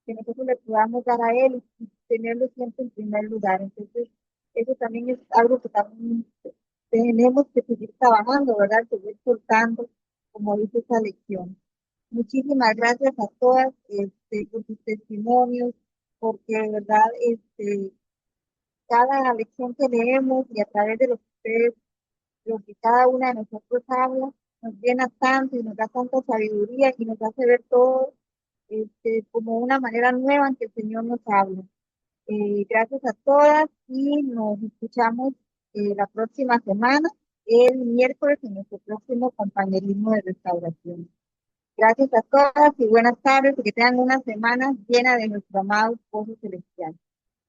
[SPEAKER 6] que nosotros le podamos dar a Él y tenerlo siempre en primer lugar. Entonces, eso también es algo que también tenemos que seguir trabajando, ¿verdad? Seguir soltando, como dice esa lección. Muchísimas gracias a todas por sus testimonios, porque de verdad cada lección que leemos y a través de lo que ustedes, lo que cada una de nosotros habla, nos llena tanto y nos da tanta sabiduría y nos hace ver todo como una manera nueva en que el Señor nos habla. Gracias a todas y nos escuchamos la próxima semana, el miércoles, en nuestro próximo compañerismo de restauración. Gracias a todas y buenas tardes y que tengan una semana llena de nuestro amado esposo celestial.